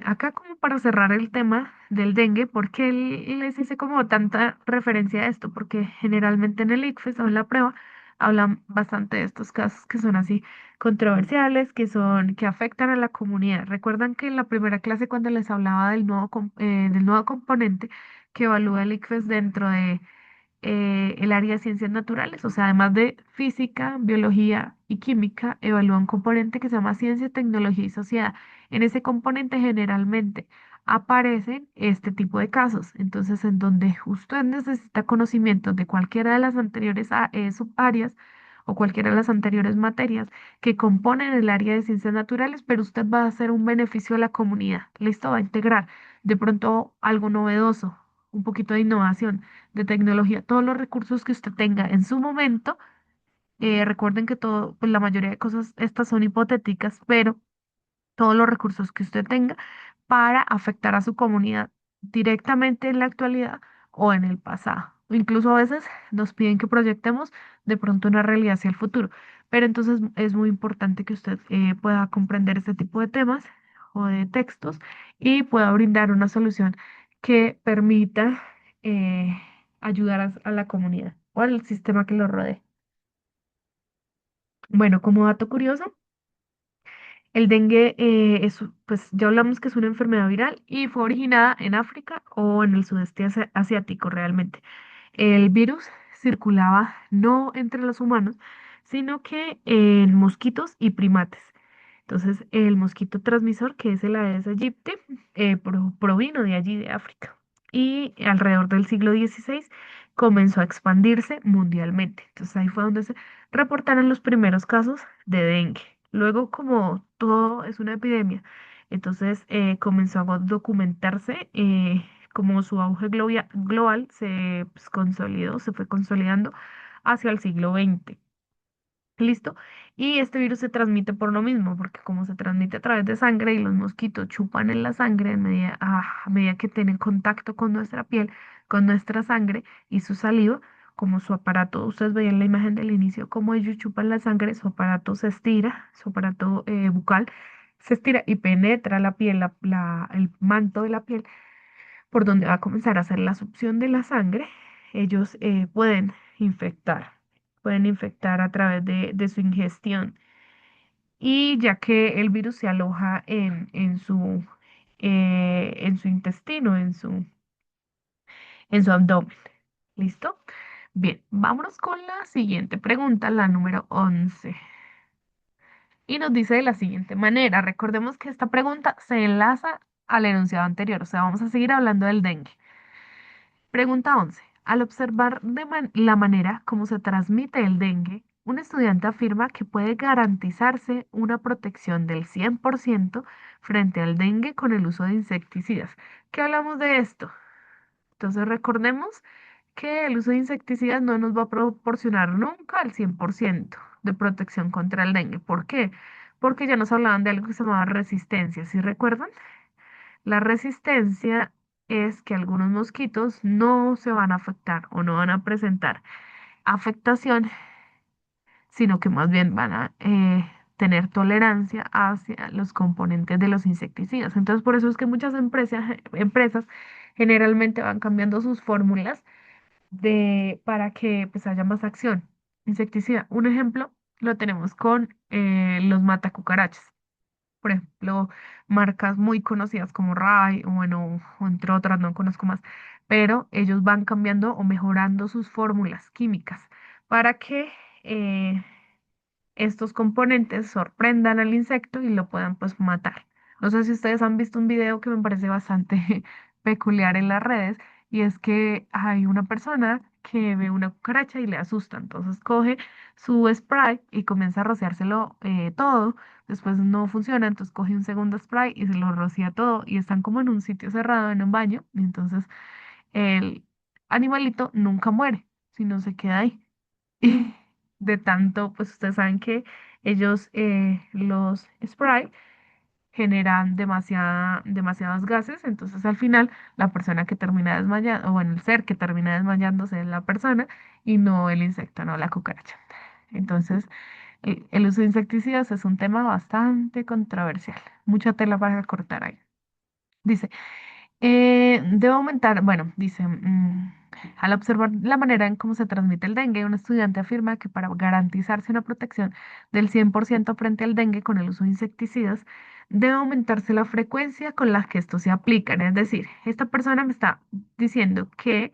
acá como para cerrar el tema del dengue, ¿por qué les hice como tanta referencia a esto? Porque generalmente en el ICFES o en la prueba hablan bastante de estos casos que son así controversiales, que afectan a la comunidad. Recuerdan que en la primera clase cuando les hablaba del nuevo componente que evalúa el ICFES dentro de el área de ciencias naturales, o sea, además de física, biología y química, evalúa un componente que se llama ciencia, tecnología y sociedad. En ese componente generalmente aparecen este tipo de casos, entonces en donde usted necesita conocimientos de cualquiera de las anteriores subáreas o cualquiera de las anteriores materias que componen el área de ciencias naturales, pero usted va a hacer un beneficio a la comunidad. Listo, va a integrar de pronto algo novedoso, un poquito de innovación de tecnología, todos los recursos que usted tenga en su momento. Recuerden que todo, pues la mayoría de cosas estas son hipotéticas, pero todos los recursos que usted tenga para afectar a su comunidad directamente en la actualidad o en el pasado. Incluso a veces nos piden que proyectemos de pronto una realidad hacia el futuro, pero entonces es muy importante que usted pueda comprender este tipo de temas o de textos y pueda brindar una solución que permita eh, ayudar a la comunidad o al sistema que lo rodee. Bueno, como dato curioso, el dengue pues ya hablamos que es una enfermedad viral y fue originada en África o en el sudeste asiático realmente. El virus circulaba no entre los humanos, sino que en mosquitos y primates. Entonces, el mosquito transmisor, que es el Aedes aegypti, provino de allí, de África. Y alrededor del siglo XVI comenzó a expandirse mundialmente. Entonces, ahí fue donde se reportaron los primeros casos de dengue. Luego, como todo es una epidemia, entonces comenzó a documentarse, como su auge global se pues, consolidó, se fue consolidando hacia el siglo XX. ¿Listo? Y este virus se transmite por lo mismo, porque como se transmite a través de sangre y los mosquitos chupan en la sangre a medida que tienen contacto con nuestra piel, con nuestra sangre y su saliva, como su aparato, ustedes veían la imagen del inicio, como ellos chupan la sangre, su aparato se estira, su aparato bucal se estira y penetra la piel, el manto de la piel por donde va a comenzar a hacer la succión de la sangre, ellos pueden infectar a través de su ingestión. Y ya que el virus se aloja en su intestino, en su abdomen. ¿Listo? Bien, vámonos con la siguiente pregunta, la número 11. Y nos dice de la siguiente manera, recordemos que esta pregunta se enlaza al enunciado anterior, o sea, vamos a seguir hablando del dengue. Pregunta 11. Al observar la manera como se transmite el dengue, un estudiante afirma que puede garantizarse una protección del 100% frente al dengue con el uso de insecticidas. ¿Qué hablamos de esto? Entonces recordemos que el uso de insecticidas no nos va a proporcionar nunca el 100% de protección contra el dengue. ¿Por qué? Porque ya nos hablaban de algo que se llamaba resistencia. ¿Sí recuerdan? La resistencia es que algunos mosquitos no se van a afectar o no van a presentar afectación, sino que más bien van a tener tolerancia hacia los componentes de los insecticidas. Entonces, por eso es que muchas empresas generalmente van cambiando sus fórmulas para que pues, haya más acción insecticida. Un ejemplo lo tenemos con los matacucarachas. Por ejemplo, marcas muy conocidas como Rai, o bueno, o entre otras, no conozco más, pero ellos van cambiando o mejorando sus fórmulas químicas para que estos componentes sorprendan al insecto y lo puedan pues matar. No sé si ustedes han visto un video que me parece bastante peculiar en las redes y es que hay una persona que ve una cucaracha y le asusta, entonces coge su spray y comienza a rociárselo todo, después no funciona, entonces coge un segundo spray y se lo rocía todo y están como en un sitio cerrado, en un baño, y entonces el animalito nunca muere, sino se queda ahí. Y de tanto, pues ustedes saben que ellos, los spray, generan demasiados gases, entonces al final la persona que termina desmayando, o bueno, el ser que termina desmayándose es la persona y no el insecto, no la cucaracha. Entonces, el uso de insecticidas es un tema bastante controversial, mucha tela para cortar ahí. Dice, debo aumentar, bueno, dice, al observar la manera en cómo se transmite el dengue, un estudiante afirma que para garantizarse una protección del 100% frente al dengue con el uso de insecticidas, debe aumentarse la frecuencia con la que estos se aplican. Es decir, esta persona me está diciendo que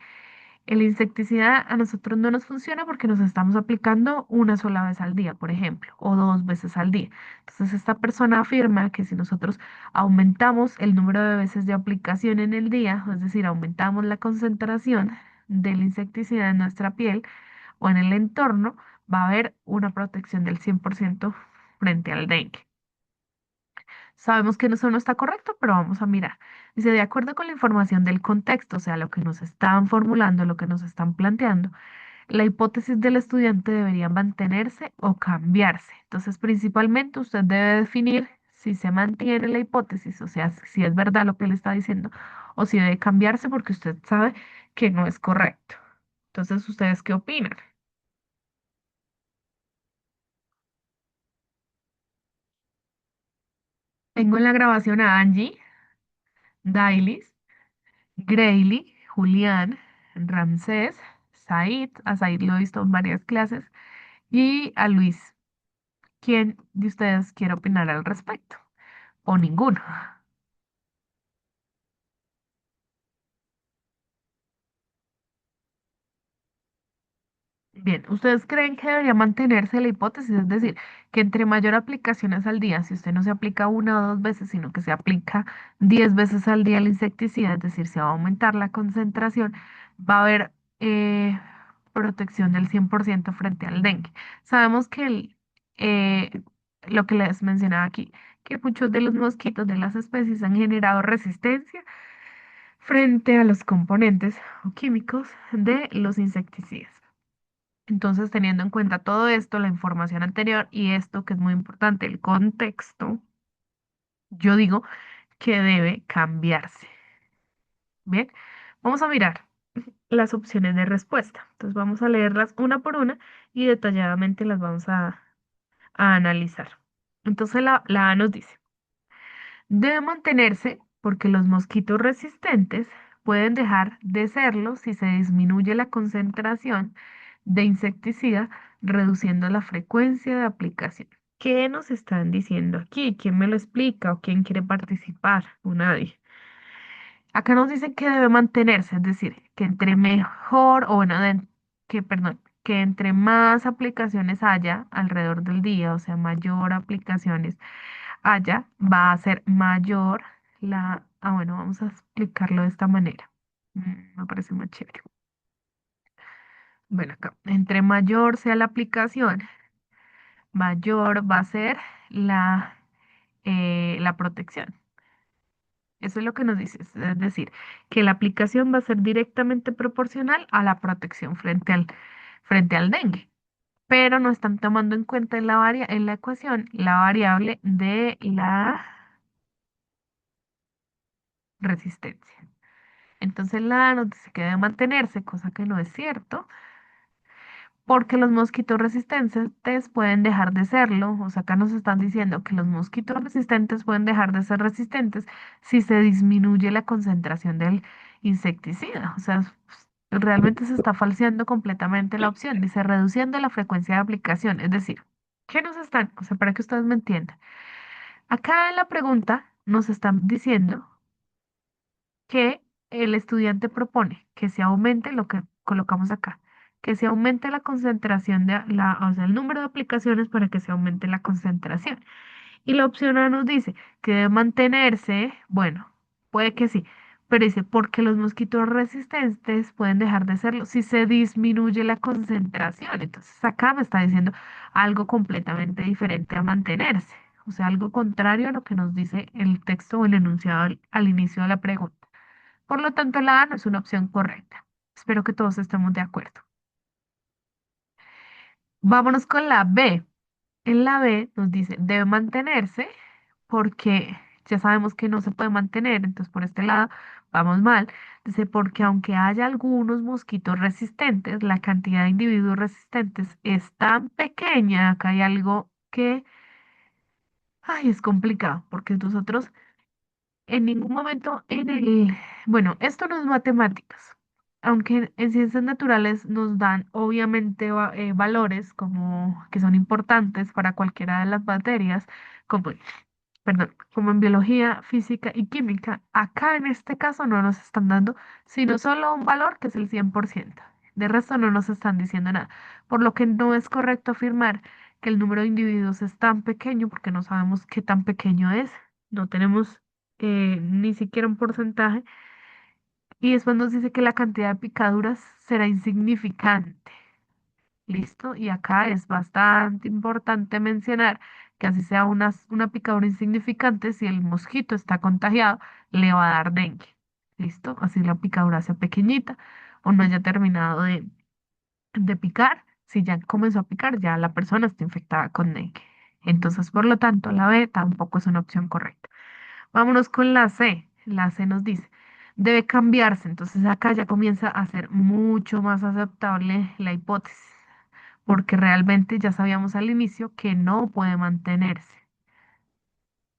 el insecticida a nosotros no nos funciona porque nos estamos aplicando una sola vez al día, por ejemplo, o dos veces al día. Entonces, esta persona afirma que si nosotros aumentamos el número de veces de aplicación en el día, es decir, aumentamos la concentración del insecticida en nuestra piel o en el entorno, va a haber una protección del 100% frente al dengue. Sabemos que eso no está correcto, pero vamos a mirar. Dice, de acuerdo con la información del contexto, o sea, lo que nos están formulando, lo que nos están planteando, la hipótesis del estudiante debería mantenerse o cambiarse. Entonces, principalmente usted debe definir si se mantiene la hipótesis, o sea, si es verdad lo que le está diciendo, o si debe cambiarse porque usted sabe que no es correcto. Entonces, ¿ustedes qué opinan? Tengo en la grabación a Angie, Dailis, Grayley, Julián, Ramsés, Said, a Said lo he visto en varias clases, y a Luis. ¿Quién de ustedes quiere opinar al respecto? O ninguno. Bien, ¿ustedes creen que debería mantenerse la hipótesis? Es decir, que entre mayor aplicaciones al día, si usted no se aplica una o dos veces, sino que se aplica 10 veces al día el insecticida, es decir, se va a aumentar la concentración, va a haber protección del 100% frente al dengue. Sabemos que eh, lo que les mencionaba aquí, que muchos de los mosquitos de las especies han generado resistencia frente a los componentes o químicos de los insecticidas. Entonces, teniendo en cuenta todo esto, la información anterior y esto que es muy importante, el contexto, yo digo que debe cambiarse. Bien, vamos a mirar las opciones de respuesta. Entonces, vamos a leerlas una por una y detalladamente las vamos a analizar. Entonces, la A nos dice, debe mantenerse porque los mosquitos resistentes pueden dejar de serlo si se disminuye la concentración de insecticida, reduciendo la frecuencia de aplicación. ¿Qué nos están diciendo aquí? ¿Quién me lo explica o quién quiere participar? O nadie. Acá nos dicen que debe mantenerse, es decir, que entre mejor, o bueno, que, perdón, que entre más aplicaciones haya alrededor del día, o sea, mayor aplicaciones haya, va a ser mayor bueno, vamos a explicarlo de esta manera. Me parece más chévere. Bueno, acá, entre mayor sea la aplicación, mayor va a ser la protección. Eso es lo que nos dice, es decir, que la aplicación va a ser directamente proporcional a la protección frente al dengue, pero no están tomando en cuenta en la ecuación la variable de la resistencia. Entonces la nos dice que debe mantenerse, cosa que no es cierto, porque los mosquitos resistentes pueden dejar de serlo. O sea, acá nos están diciendo que los mosquitos resistentes pueden dejar de ser resistentes si se disminuye la concentración del insecticida. O sea, realmente se está falseando completamente la opción. Dice reduciendo la frecuencia de aplicación. Es decir, ¿qué nos están? O sea, para que ustedes me entiendan. Acá en la pregunta nos están diciendo que el estudiante propone que se aumente lo que colocamos acá, que se aumente la concentración o sea, el número de aplicaciones para que se aumente la concentración. Y la opción A nos dice que debe mantenerse, bueno, puede que sí, pero dice, porque los mosquitos resistentes pueden dejar de serlo si se disminuye la concentración. Entonces acá me está diciendo algo completamente diferente a mantenerse, o sea, algo contrario a lo que nos dice el texto o el enunciado al inicio de la pregunta. Por lo tanto, la A no es una opción correcta. Espero que todos estemos de acuerdo. Vámonos con la B. En la B nos dice, debe mantenerse porque ya sabemos que no se puede mantener, entonces por este lado vamos mal. Dice, porque aunque haya algunos mosquitos resistentes, la cantidad de individuos resistentes es tan pequeña, acá hay algo que, ay, es complicado, porque nosotros en ningún momento bueno, esto no es matemáticas, aunque en ciencias naturales nos dan obviamente valores como que son importantes para cualquiera de las materias, como perdón, como en biología, física y química, acá en este caso no nos están dando sino solo un valor que es el 100%. De resto no nos están diciendo nada, por lo que no es correcto afirmar que el número de individuos es tan pequeño porque no sabemos qué tan pequeño es, no tenemos ni siquiera un porcentaje y después nos dice que la cantidad de picaduras será insignificante. ¿Listo? Y acá es bastante importante mencionar que así sea una picadura insignificante, si el mosquito está contagiado, le va a dar dengue. ¿Listo? Así la picadura sea pequeñita o no haya terminado de picar. Si ya comenzó a picar, ya la persona está infectada con dengue. Entonces, por lo tanto, la B tampoco es una opción correcta. Vámonos con la C. La C nos dice, debe cambiarse. Entonces acá ya comienza a ser mucho más aceptable la hipótesis, porque realmente ya sabíamos al inicio que no puede mantenerse.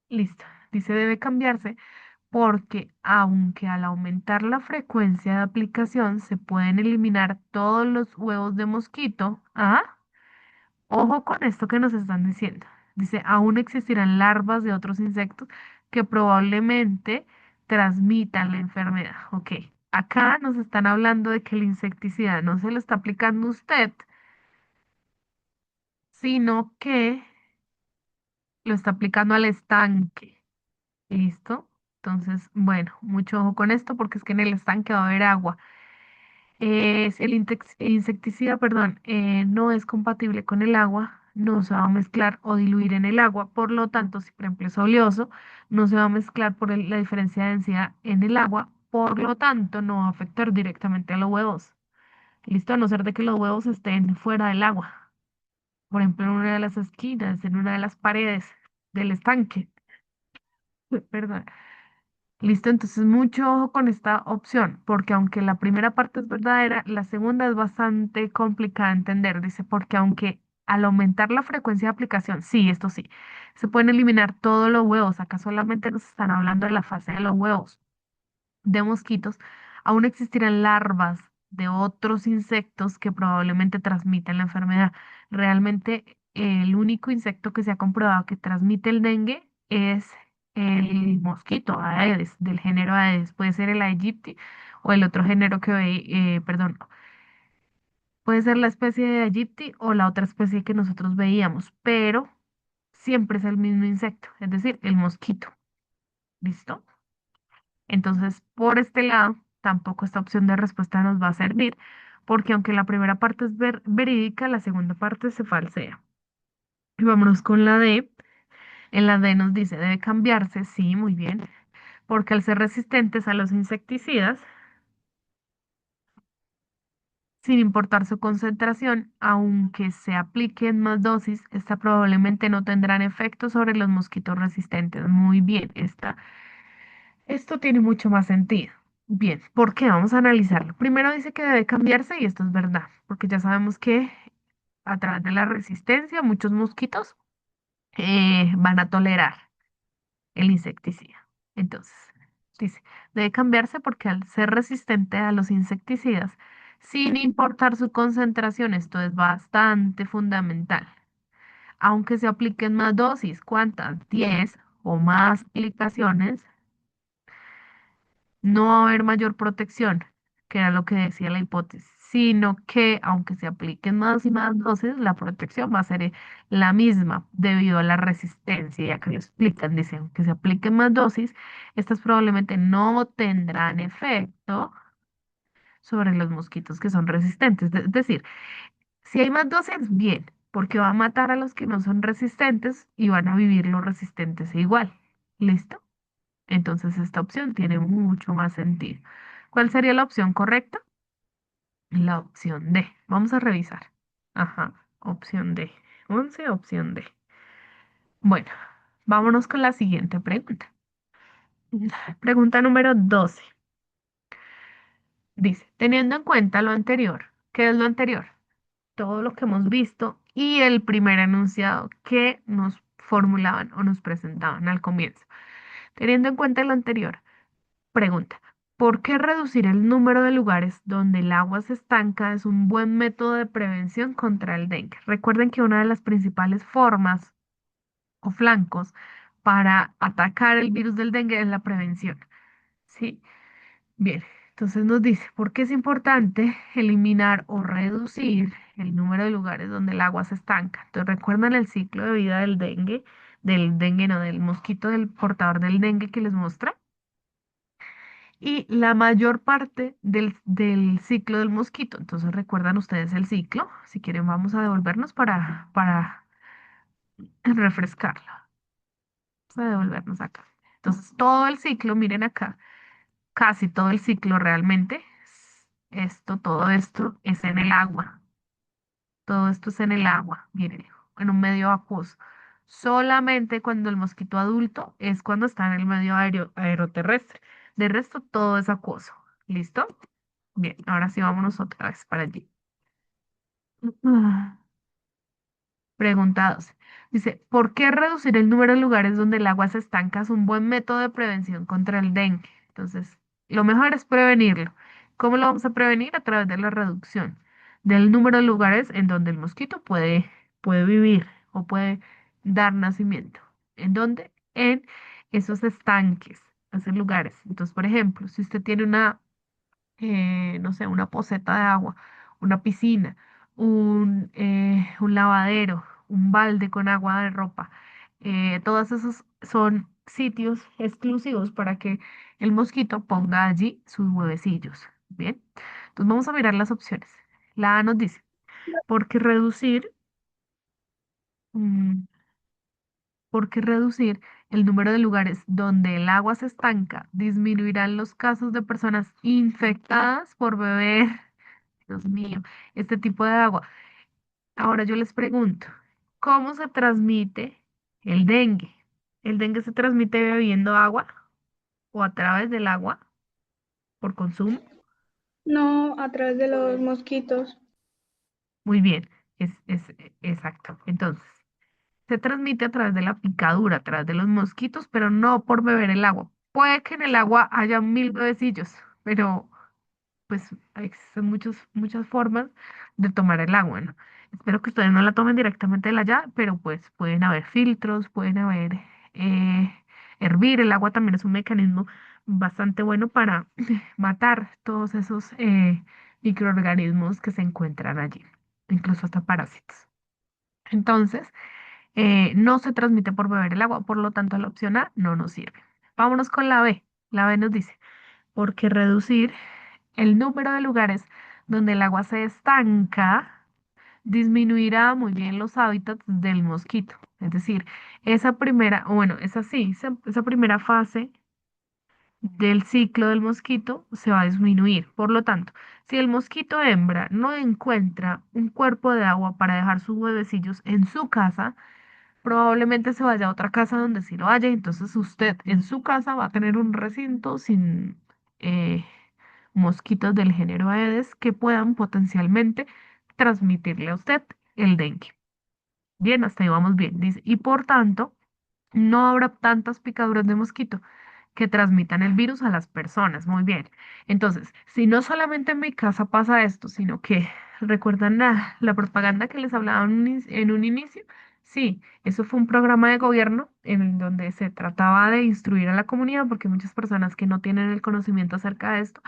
Listo. Dice, debe cambiarse porque aunque al aumentar la frecuencia de aplicación se pueden eliminar todos los huevos de mosquito, ¿ah? Ojo con esto que nos están diciendo. Dice, aún existirán larvas de otros insectos que probablemente transmitan la enfermedad. Ok, acá nos están hablando de que el insecticida no se lo está aplicando usted, sino que lo está aplicando al estanque. ¿Listo? Entonces, bueno, mucho ojo con esto porque es que en el estanque va a haber agua. Es el insecticida, perdón, no es compatible con el agua, no se va a mezclar o diluir en el agua, por lo tanto, si por ejemplo es oleoso, no se va a mezclar por la diferencia de densidad en el agua, por lo tanto, no va a afectar directamente a los huevos. Listo, a no ser de que los huevos estén fuera del agua, por ejemplo, en una de las esquinas, en una de las paredes del estanque, perdón. Listo, entonces mucho ojo con esta opción, porque aunque la primera parte es verdadera, la segunda es bastante complicada de entender. Dice, porque aunque al aumentar la frecuencia de aplicación, sí, esto sí, se pueden eliminar todos los huevos. Acá solamente nos están hablando de la fase de los huevos de mosquitos, aún existirán larvas de otros insectos que probablemente transmiten la enfermedad. Realmente el único insecto que se ha comprobado que transmite el dengue es el mosquito Aedes, del género Aedes. Puede ser el Aegypti o el otro género que perdón, puede ser la especie de Aegypti o la otra especie que nosotros veíamos, pero siempre es el mismo insecto, es decir, el mosquito. ¿Listo? Entonces, por este lado, tampoco esta opción de respuesta nos va a servir, porque aunque la primera parte es verídica, la segunda parte se falsea. Y vámonos con la D. En la D nos dice, debe cambiarse, sí, muy bien, porque al ser resistentes a los insecticidas, sin importar su concentración, aunque se apliquen más dosis, esta probablemente no tendrán efecto sobre los mosquitos resistentes. Muy bien, esto tiene mucho más sentido. Bien, ¿por qué? Vamos a analizarlo. Primero dice que debe cambiarse y esto es verdad, porque ya sabemos que a través de la resistencia muchos mosquitos van a tolerar el insecticida. Entonces, dice, debe cambiarse porque al ser resistente a los insecticidas, sin importar su concentración, esto es bastante fundamental. Aunque se apliquen más dosis, ¿cuántas? 10 o más aplicaciones, no va a haber mayor protección, que era lo que decía la hipótesis, sino que aunque se apliquen más y más dosis, la protección va a ser la misma debido a la resistencia. Y acá lo explican, dicen, aunque se apliquen más dosis, estas probablemente no tendrán efecto sobre los mosquitos que son resistentes. Es decir, si hay más dosis, bien, porque va a matar a los que no son resistentes y van a vivir los resistentes igual. ¿Listo? Entonces esta opción tiene mucho más sentido. ¿Cuál sería la opción correcta? La opción D. Vamos a revisar. Ajá, opción D. 11, opción D. Bueno, vámonos con la siguiente pregunta. Pregunta número 12. Dice, teniendo en cuenta lo anterior, ¿qué es lo anterior? Todo lo que hemos visto y el primer enunciado que nos formulaban o nos presentaban al comienzo. Teniendo en cuenta lo anterior, pregunta, ¿por qué reducir el número de lugares donde el agua se estanca es un buen método de prevención contra el dengue? Recuerden que una de las principales formas o flancos para atacar el virus del dengue es la prevención. ¿Sí? Bien, entonces nos dice, ¿por qué es importante eliminar o reducir el número de lugares donde el agua se estanca? Entonces, ¿recuerdan el ciclo de vida del dengue, no, del mosquito, del portador del dengue que les muestra? Y la mayor parte del ciclo del mosquito. Entonces, ¿recuerdan ustedes el ciclo? Si quieren, vamos a devolvernos para refrescarlo. Vamos a devolvernos acá. Entonces, todo el ciclo, miren acá, casi todo el ciclo realmente, todo esto es en el agua. Todo esto es en el agua, miren, en un medio acuoso. Solamente cuando el mosquito adulto es cuando está en el medio aeroterrestre. De resto, todo es acuoso. ¿Listo? Bien, ahora sí vámonos otra vez para allí. Preguntados. Dice, ¿por qué reducir el número de lugares donde el agua se estanca es un buen método de prevención contra el dengue? Entonces, lo mejor es prevenirlo. ¿Cómo lo vamos a prevenir? A través de la reducción del número de lugares en donde el mosquito puede vivir o puede dar nacimiento. ¿En dónde? En esos estanques, esos lugares. Entonces, por ejemplo, si usted tiene no sé, una poceta de agua, una piscina, un lavadero, un balde con agua de ropa. Todos esos son sitios exclusivos para que el mosquito ponga allí sus huevecillos. Bien, entonces vamos a mirar las opciones. La A nos dice, porque reducir, mm, porque reducir el número de lugares donde el agua se estanca disminuirán los casos de personas infectadas por beber. Dios mío, este tipo de agua. Ahora yo les pregunto, ¿cómo se transmite el dengue? ¿El dengue se transmite bebiendo agua o a través del agua por consumo? No, a través de los mosquitos. Muy bien, exacto. Entonces, se transmite a través de la picadura, a través de los mosquitos, pero no por beber el agua. Puede que en el agua haya mil huevecillos, pero pues existen muchas formas de tomar el agua, ¿no? Espero que ustedes no la tomen directamente de la llave, pero pues pueden haber filtros, pueden haber eh, hervir. El agua también es un mecanismo bastante bueno para matar todos esos microorganismos que se encuentran allí, incluso hasta parásitos. Entonces, no se transmite por beber el agua, por lo tanto la opción A no nos sirve. Vámonos con la B. La B nos dice, porque reducir el número de lugares donde el agua se estanca disminuirá muy bien los hábitats del mosquito. Es decir, esa primera, o bueno, es así, esa primera fase del ciclo del mosquito se va a disminuir. Por lo tanto, si el mosquito hembra no encuentra un cuerpo de agua para dejar sus huevecillos en su casa, probablemente se vaya a otra casa donde sí lo haya. Entonces usted en su casa va a tener un recinto sin eh, mosquitos del género Aedes que puedan potencialmente transmitirle a usted el dengue. Bien, hasta ahí vamos bien. Dice, y por tanto, no habrá tantas picaduras de mosquito que transmitan el virus a las personas. Muy bien. Entonces, si no solamente en mi casa pasa esto, sino que recuerdan la propaganda que les hablaba en un inicio. Sí, eso fue un programa de gobierno en donde se trataba de instruir a la comunidad, porque hay muchas personas que no tienen el conocimiento acerca de esto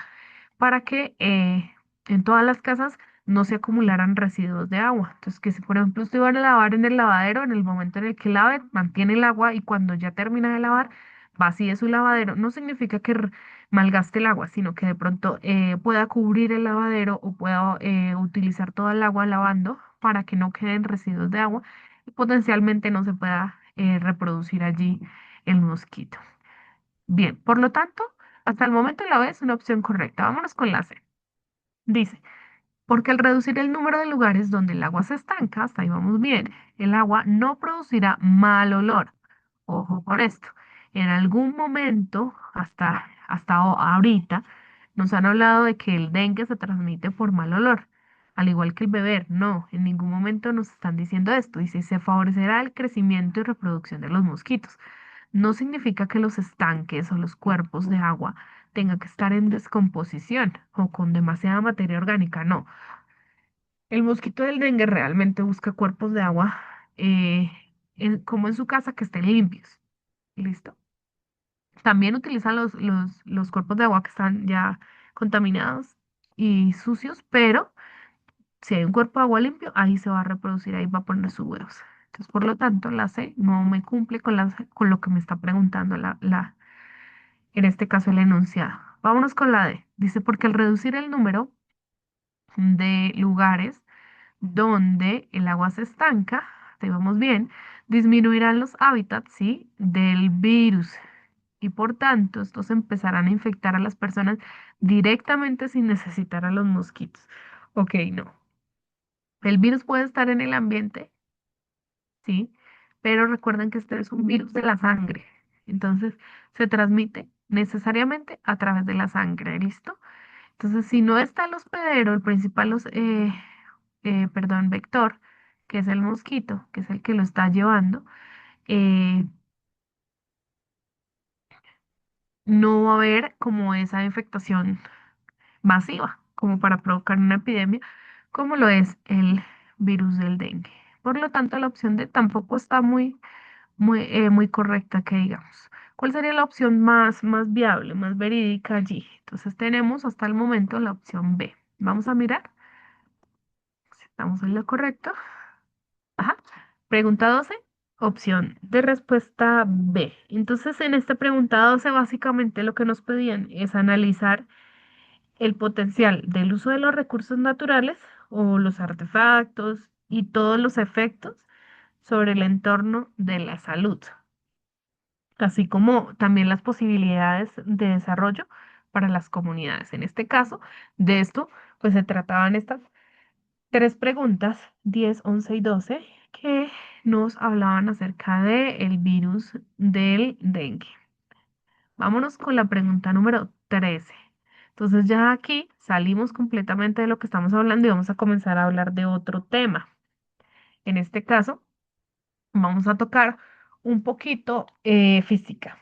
para que en todas las casas no se acumularan residuos de agua. Entonces, que si por ejemplo usted va a lavar en el lavadero, en el momento en el que lave, mantiene el agua y cuando ya termina de lavar, vacíe su lavadero. No significa que malgaste el agua, sino que de pronto pueda cubrir el lavadero o pueda utilizar toda el agua lavando para que no queden residuos de agua y potencialmente no se pueda reproducir allí el mosquito. Bien, por lo tanto, hasta el momento la B es una opción correcta. Vámonos con la C. Dice, porque al reducir el número de lugares donde el agua se estanca, hasta ahí vamos bien, el agua no producirá mal olor. Ojo con esto. En algún momento, ahorita, nos han hablado de que el dengue se transmite por mal olor, al igual que el beber. No, en ningún momento nos están diciendo esto. Dice, se favorecerá el crecimiento y reproducción de los mosquitos. No significa que los estanques o los cuerpos de agua tengan que estar en descomposición o con demasiada materia orgánica. No, el mosquito del dengue realmente busca cuerpos de agua como en su casa que estén limpios. ¿Listo? También utilizan los cuerpos de agua que están ya contaminados y sucios, pero si hay un cuerpo de agua limpio, ahí se va a reproducir, ahí va a poner sus huevos. Entonces, por lo tanto, la C no me cumple con lo que me está preguntando en este caso el enunciado. Vámonos con la D. Dice, porque al reducir el número de lugares donde el agua se estanca, si vamos bien, disminuirán los hábitats, ¿sí? Del virus y por tanto estos empezarán a infectar a las personas directamente sin necesitar a los mosquitos. Ok, no. El virus puede estar en el ambiente, sí, pero recuerden que este es un virus de la sangre. Entonces se transmite necesariamente a través de la sangre, ¿listo? Entonces, si no está el hospedero, el principal, vector, que es el mosquito, que es el que lo está llevando, eh, no va a haber como esa infectación masiva, como para provocar una epidemia, como lo es el virus del dengue. Por lo tanto, la opción D tampoco está muy correcta, que digamos. ¿Cuál sería la opción más viable, más verídica allí? Entonces, tenemos hasta el momento la opción B. Vamos a mirar si estamos en lo correcto. Ajá. Pregunta 12, opción de respuesta B. Entonces, en esta pregunta 12, básicamente lo que nos pedían es analizar el potencial del uso de los recursos naturales o los artefactos y todos los efectos sobre el entorno de la salud, así como también las posibilidades de desarrollo para las comunidades. En este caso, de esto, pues se trataban estas tres preguntas, 10, 11 y 12, que nos hablaban acerca del virus del dengue. Vámonos con la pregunta número 13. Entonces ya aquí salimos completamente de lo que estamos hablando y vamos a comenzar a hablar de otro tema. En este caso, vamos a tocar un poquito física.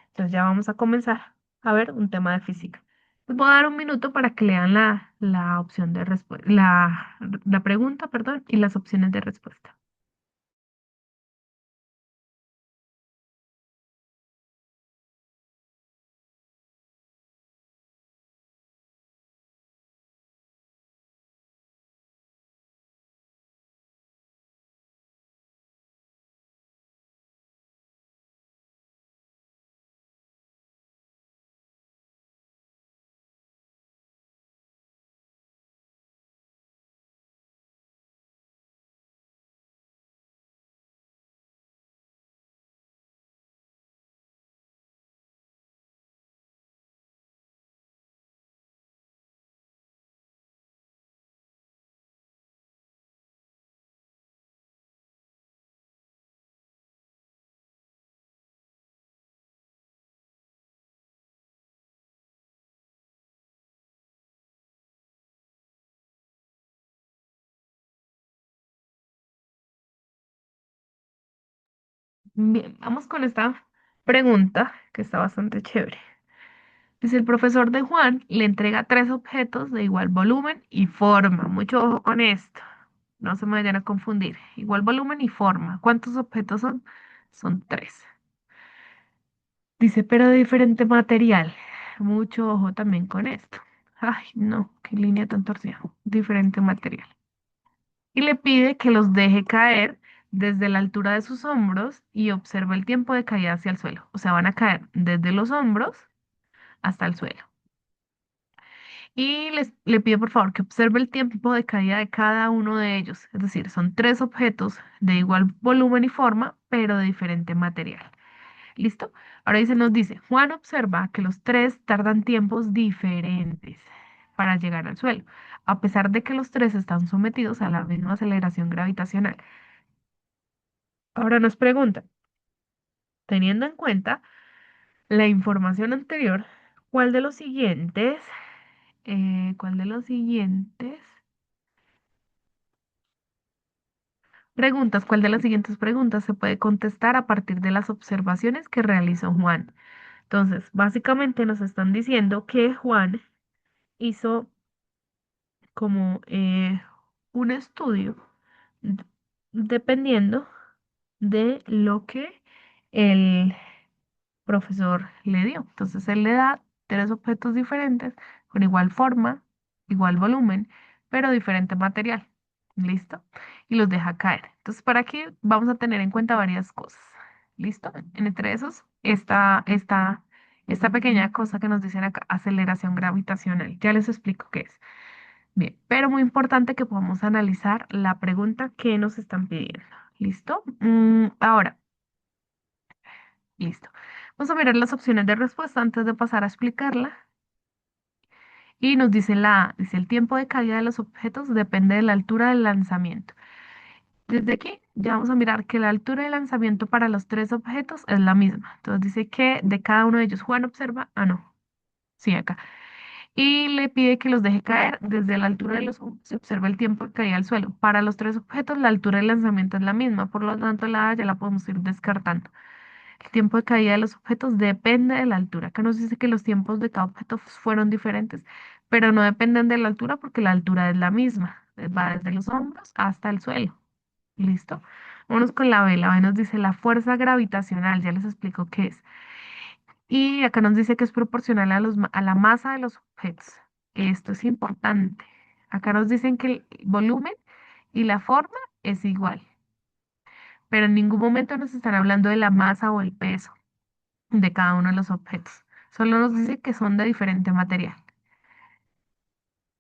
Entonces ya vamos a comenzar a ver un tema de física. Les voy a dar un minuto para que lean la opción de respuesta, la pregunta, perdón, y las opciones de respuesta. Bien, vamos con esta pregunta que está bastante chévere. Dice, el profesor de Juan le entrega tres objetos de igual volumen y forma. Mucho ojo con esto. No se me vayan a confundir. Igual volumen y forma. ¿Cuántos objetos son? Son tres. Dice, pero de diferente material. Mucho ojo también con esto. Ay, no, qué línea tan torcida. Diferente material. Y le pide que los deje caer desde la altura de sus hombros y observe el tiempo de caída hacia el suelo. O sea, van a caer desde los hombros hasta el suelo. Y le pido por favor que observe el tiempo de caída de cada uno de ellos. Es decir, son tres objetos de igual volumen y forma, pero de diferente material. ¿Listo? Ahora dice, nos dice, Juan observa que los tres tardan tiempos diferentes para llegar al suelo, a pesar de que los tres están sometidos a la misma aceleración gravitacional. Ahora nos pregunta, teniendo en cuenta la información anterior, ¿cuál de los siguientes, cuál de los siguientes preguntas, cuál de las siguientes preguntas se puede contestar a partir de las observaciones que realizó Juan? Entonces, básicamente nos están diciendo que Juan hizo como un estudio d- dependiendo de lo que el profesor le dio. Entonces él le da tres objetos diferentes con igual forma, igual volumen, pero diferente material. ¿Listo? Y los deja caer. Entonces, para aquí vamos a tener en cuenta varias cosas. ¿Listo? Entre esos, esta pequeña cosa que nos dicen acá, aceleración gravitacional. Ya les explico qué es. Bien, pero muy importante que podamos analizar la pregunta que nos están pidiendo. ¿Listo? Ahora, listo. Vamos a mirar las opciones de respuesta antes de pasar a explicarla. Y nos dice dice el tiempo de caída de los objetos depende de la altura del lanzamiento. Desde aquí ya vamos a mirar que la altura de lanzamiento para los tres objetos es la misma. Entonces dice que de cada uno de ellos Juan observa, no, sí, acá. Y le pide que los deje caer desde la altura de los ojos. Se observa el tiempo de caída al suelo. Para los tres objetos, la altura de lanzamiento es la misma, por lo tanto, la A ya la podemos ir descartando. El tiempo de caída de los objetos depende de la altura. Acá nos dice que los tiempos de cada objeto fueron diferentes, pero no dependen de la altura porque la altura es la misma. Va desde los hombros hasta el suelo. ¿Listo? Vámonos con la B. La B nos dice la fuerza gravitacional. Ya les explico qué es. Y acá nos dice que es proporcional a la masa de los objetos. Esto es importante. Acá nos dicen que el volumen y la forma es igual, pero en ningún momento nos están hablando de la masa o el peso de cada uno de los objetos. Solo nos dice que son de diferente material.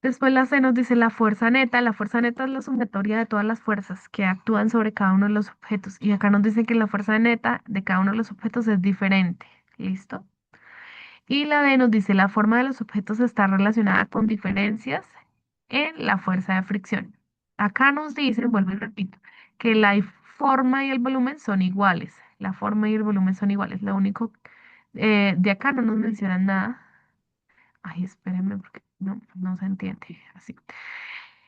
Después la C nos dice la fuerza neta. La fuerza neta es la sumatoria de todas las fuerzas que actúan sobre cada uno de los objetos. Y acá nos dice que la fuerza neta de cada uno de los objetos es diferente. ¿Listo? Y la D nos dice la forma de los objetos está relacionada con diferencias en la fuerza de fricción. Acá nos dicen, vuelvo y repito, que la forma y el volumen son iguales. La forma y el volumen son iguales. Lo único, de acá no nos mencionan nada. Ay, espérenme porque no se entiende así.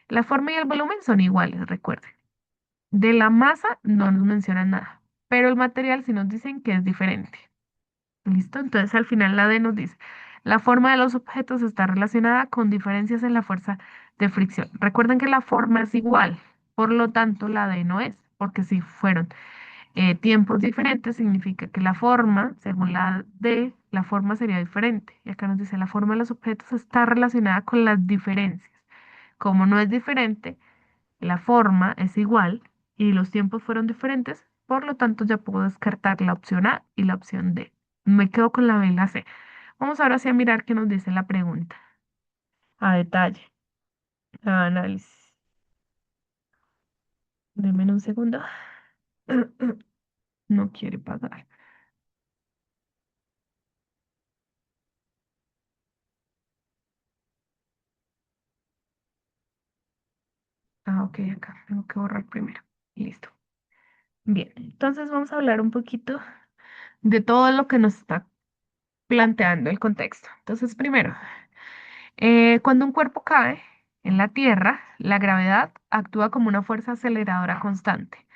La forma y el volumen son iguales, recuerden. De la masa no nos mencionan nada, pero el material sí nos dicen que es diferente. ¿Listo? Entonces al final la D nos dice, la forma de los objetos está relacionada con diferencias en la fuerza de fricción. Recuerden que la forma es igual, por lo tanto la D no es, porque si fueron tiempos diferentes, significa que la forma, según la D, la forma sería diferente. Y acá nos dice, la forma de los objetos está relacionada con las diferencias. Como no es diferente, la forma es igual y los tiempos fueron diferentes, por lo tanto ya puedo descartar la opción A y la opción D. Me quedo con la B y la C. Vamos ahora sí a mirar qué nos dice la pregunta. A detalle. Análisis. Deme un segundo. No quiere pagar. Ah, ok, acá. Tengo que borrar primero. Listo. Bien, entonces vamos a hablar un poquito de todo lo que nos está planteando el contexto. Entonces, primero, cuando un cuerpo cae en la Tierra, la gravedad actúa como una fuerza aceleradora constante.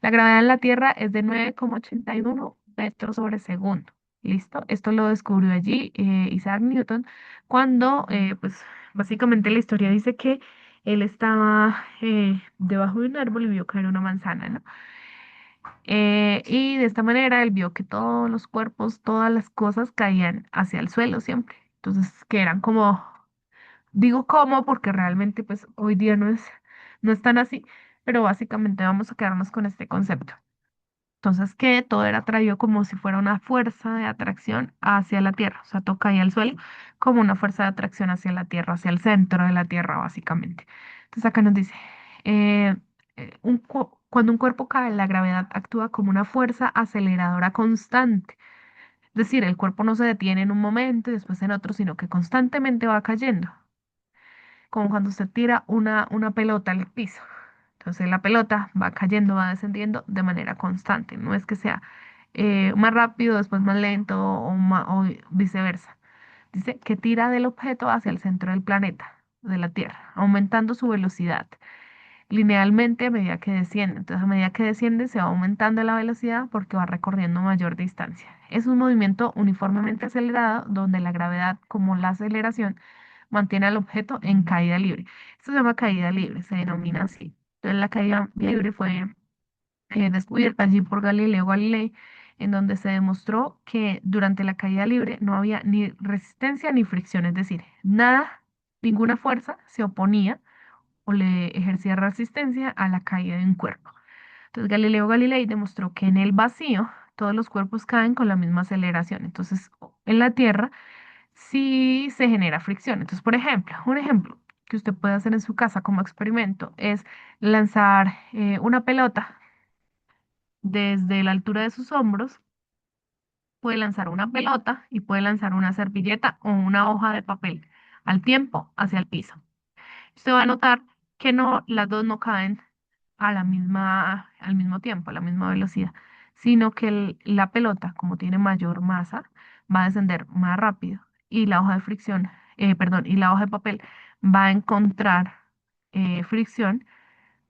La gravedad en la Tierra es de 9,81 metros sobre segundo. ¿Listo? Esto lo descubrió allí Isaac Newton cuando, pues, básicamente la historia dice que él estaba debajo de un árbol y vio caer una manzana, ¿no? Y de esta manera él vio que todos los cuerpos, todas las cosas caían hacia el suelo siempre. Entonces, que eran como, digo como porque realmente pues hoy día no es tan así, pero básicamente vamos a quedarnos con este concepto. Entonces, que todo era atraído como si fuera una fuerza de atracción hacia la Tierra, o sea, todo caía al suelo como una fuerza de atracción hacia la Tierra, hacia el centro de la Tierra, básicamente. Entonces, acá nos dice, eh, cuando un cuerpo cae, la gravedad actúa como una fuerza aceleradora constante. Es decir, el cuerpo no se detiene en un momento y después en otro, sino que constantemente va cayendo, como cuando usted tira una pelota al piso. Entonces la pelota va cayendo, va descendiendo de manera constante. No es que sea más rápido, después más lento o viceversa. Dice que tira del objeto hacia el centro del planeta, de la Tierra, aumentando su velocidad linealmente a medida que desciende. Entonces, a medida que desciende, se va aumentando la velocidad porque va recorriendo mayor distancia. Es un movimiento uniformemente acelerado donde la gravedad, como la aceleración, mantiene al objeto en caída libre. Esto se llama caída libre, se denomina así. Entonces, la caída libre fue descubierta allí por Galileo Galilei, en donde se demostró que durante la caída libre no había ni resistencia ni fricción, es decir, nada, ninguna fuerza se oponía o le ejercía resistencia a la caída de un cuerpo. Entonces Galileo Galilei demostró que en el vacío todos los cuerpos caen con la misma aceleración. Entonces en la Tierra sí se genera fricción. Entonces, por ejemplo, un ejemplo que usted puede hacer en su casa como experimento es lanzar una pelota desde la altura de sus hombros. Puede lanzar una pelota y puede lanzar una servilleta o una hoja de papel al tiempo hacia el piso. Usted va a notar que no, las dos no caen al mismo tiempo, a la misma velocidad, sino que la pelota, como tiene mayor masa, va a descender más rápido y la hoja de fricción, perdón, y la hoja de papel va a encontrar fricción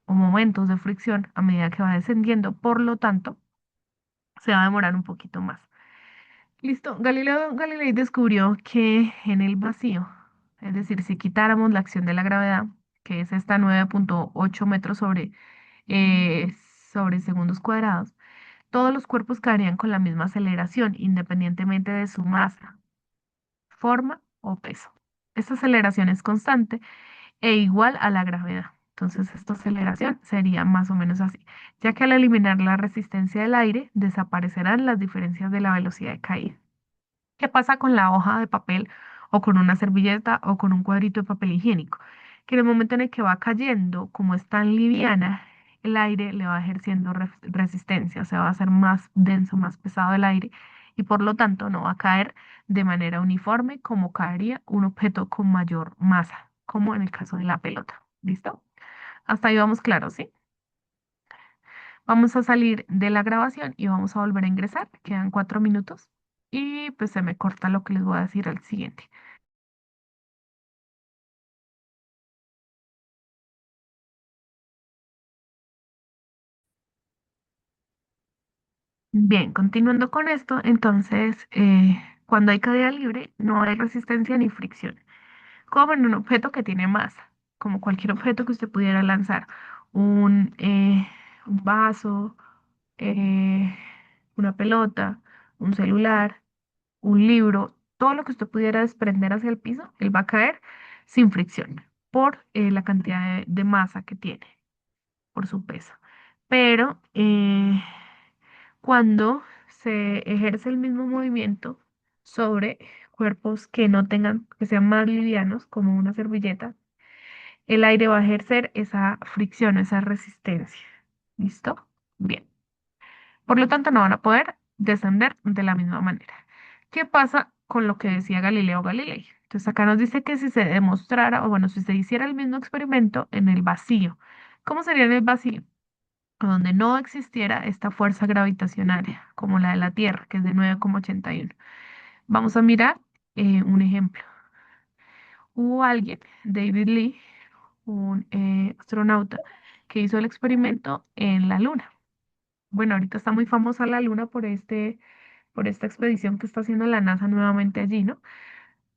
o momentos de fricción a medida que va descendiendo, por lo tanto, se va a demorar un poquito más. Listo, Galileo Galilei descubrió que en el vacío, es decir, si quitáramos la acción de la gravedad, que es esta 9,8 metros eh, sobre segundos cuadrados, todos los cuerpos caerían con la misma aceleración, independientemente de su masa, forma o peso. Esta aceleración es constante e igual a la gravedad. Entonces, esta aceleración sería más o menos así, ya que al eliminar la resistencia del aire, desaparecerán las diferencias de la velocidad de caída. ¿Qué pasa con la hoja de papel o con una servilleta o con un cuadrito de papel higiénico? Que en el momento en el que va cayendo, como es tan liviana, el aire le va ejerciendo resistencia, o sea, va a ser más denso, más pesado el aire y por lo tanto no va a caer de manera uniforme como caería un objeto con mayor masa, como en el caso de la pelota. ¿Listo? Hasta ahí vamos claros, ¿sí? Vamos a salir de la grabación y vamos a volver a ingresar. Quedan 4 minutos y pues se me corta lo que les voy a decir al siguiente. Bien, continuando con esto, entonces, cuando hay caída libre, no hay resistencia ni fricción, como en un objeto que tiene masa, como cualquier objeto que usted pudiera lanzar, un vaso, eh, una pelota, un celular, un libro, todo lo que usted pudiera desprender hacia el piso, él va a caer sin fricción por la cantidad de masa que tiene, por su peso. Pero cuando se ejerce el mismo movimiento sobre cuerpos que no tengan, que sean más livianos, como una servilleta, el aire va a ejercer esa fricción, esa resistencia. ¿Listo? Bien. Por lo tanto, no van a poder descender de la misma manera. ¿Qué pasa con lo que decía Galileo Galilei? Entonces acá nos dice que si se demostrara, o bueno, si se hiciera el mismo experimento en el vacío, ¿cómo sería en el vacío? Donde no existiera esta fuerza gravitacional como la de la Tierra, que es de 9,81. Vamos a mirar un ejemplo. Hubo alguien, David Lee, un astronauta, que hizo el experimento en la Luna. Bueno, ahorita está muy famosa la Luna por esta expedición que está haciendo la NASA nuevamente allí, ¿no?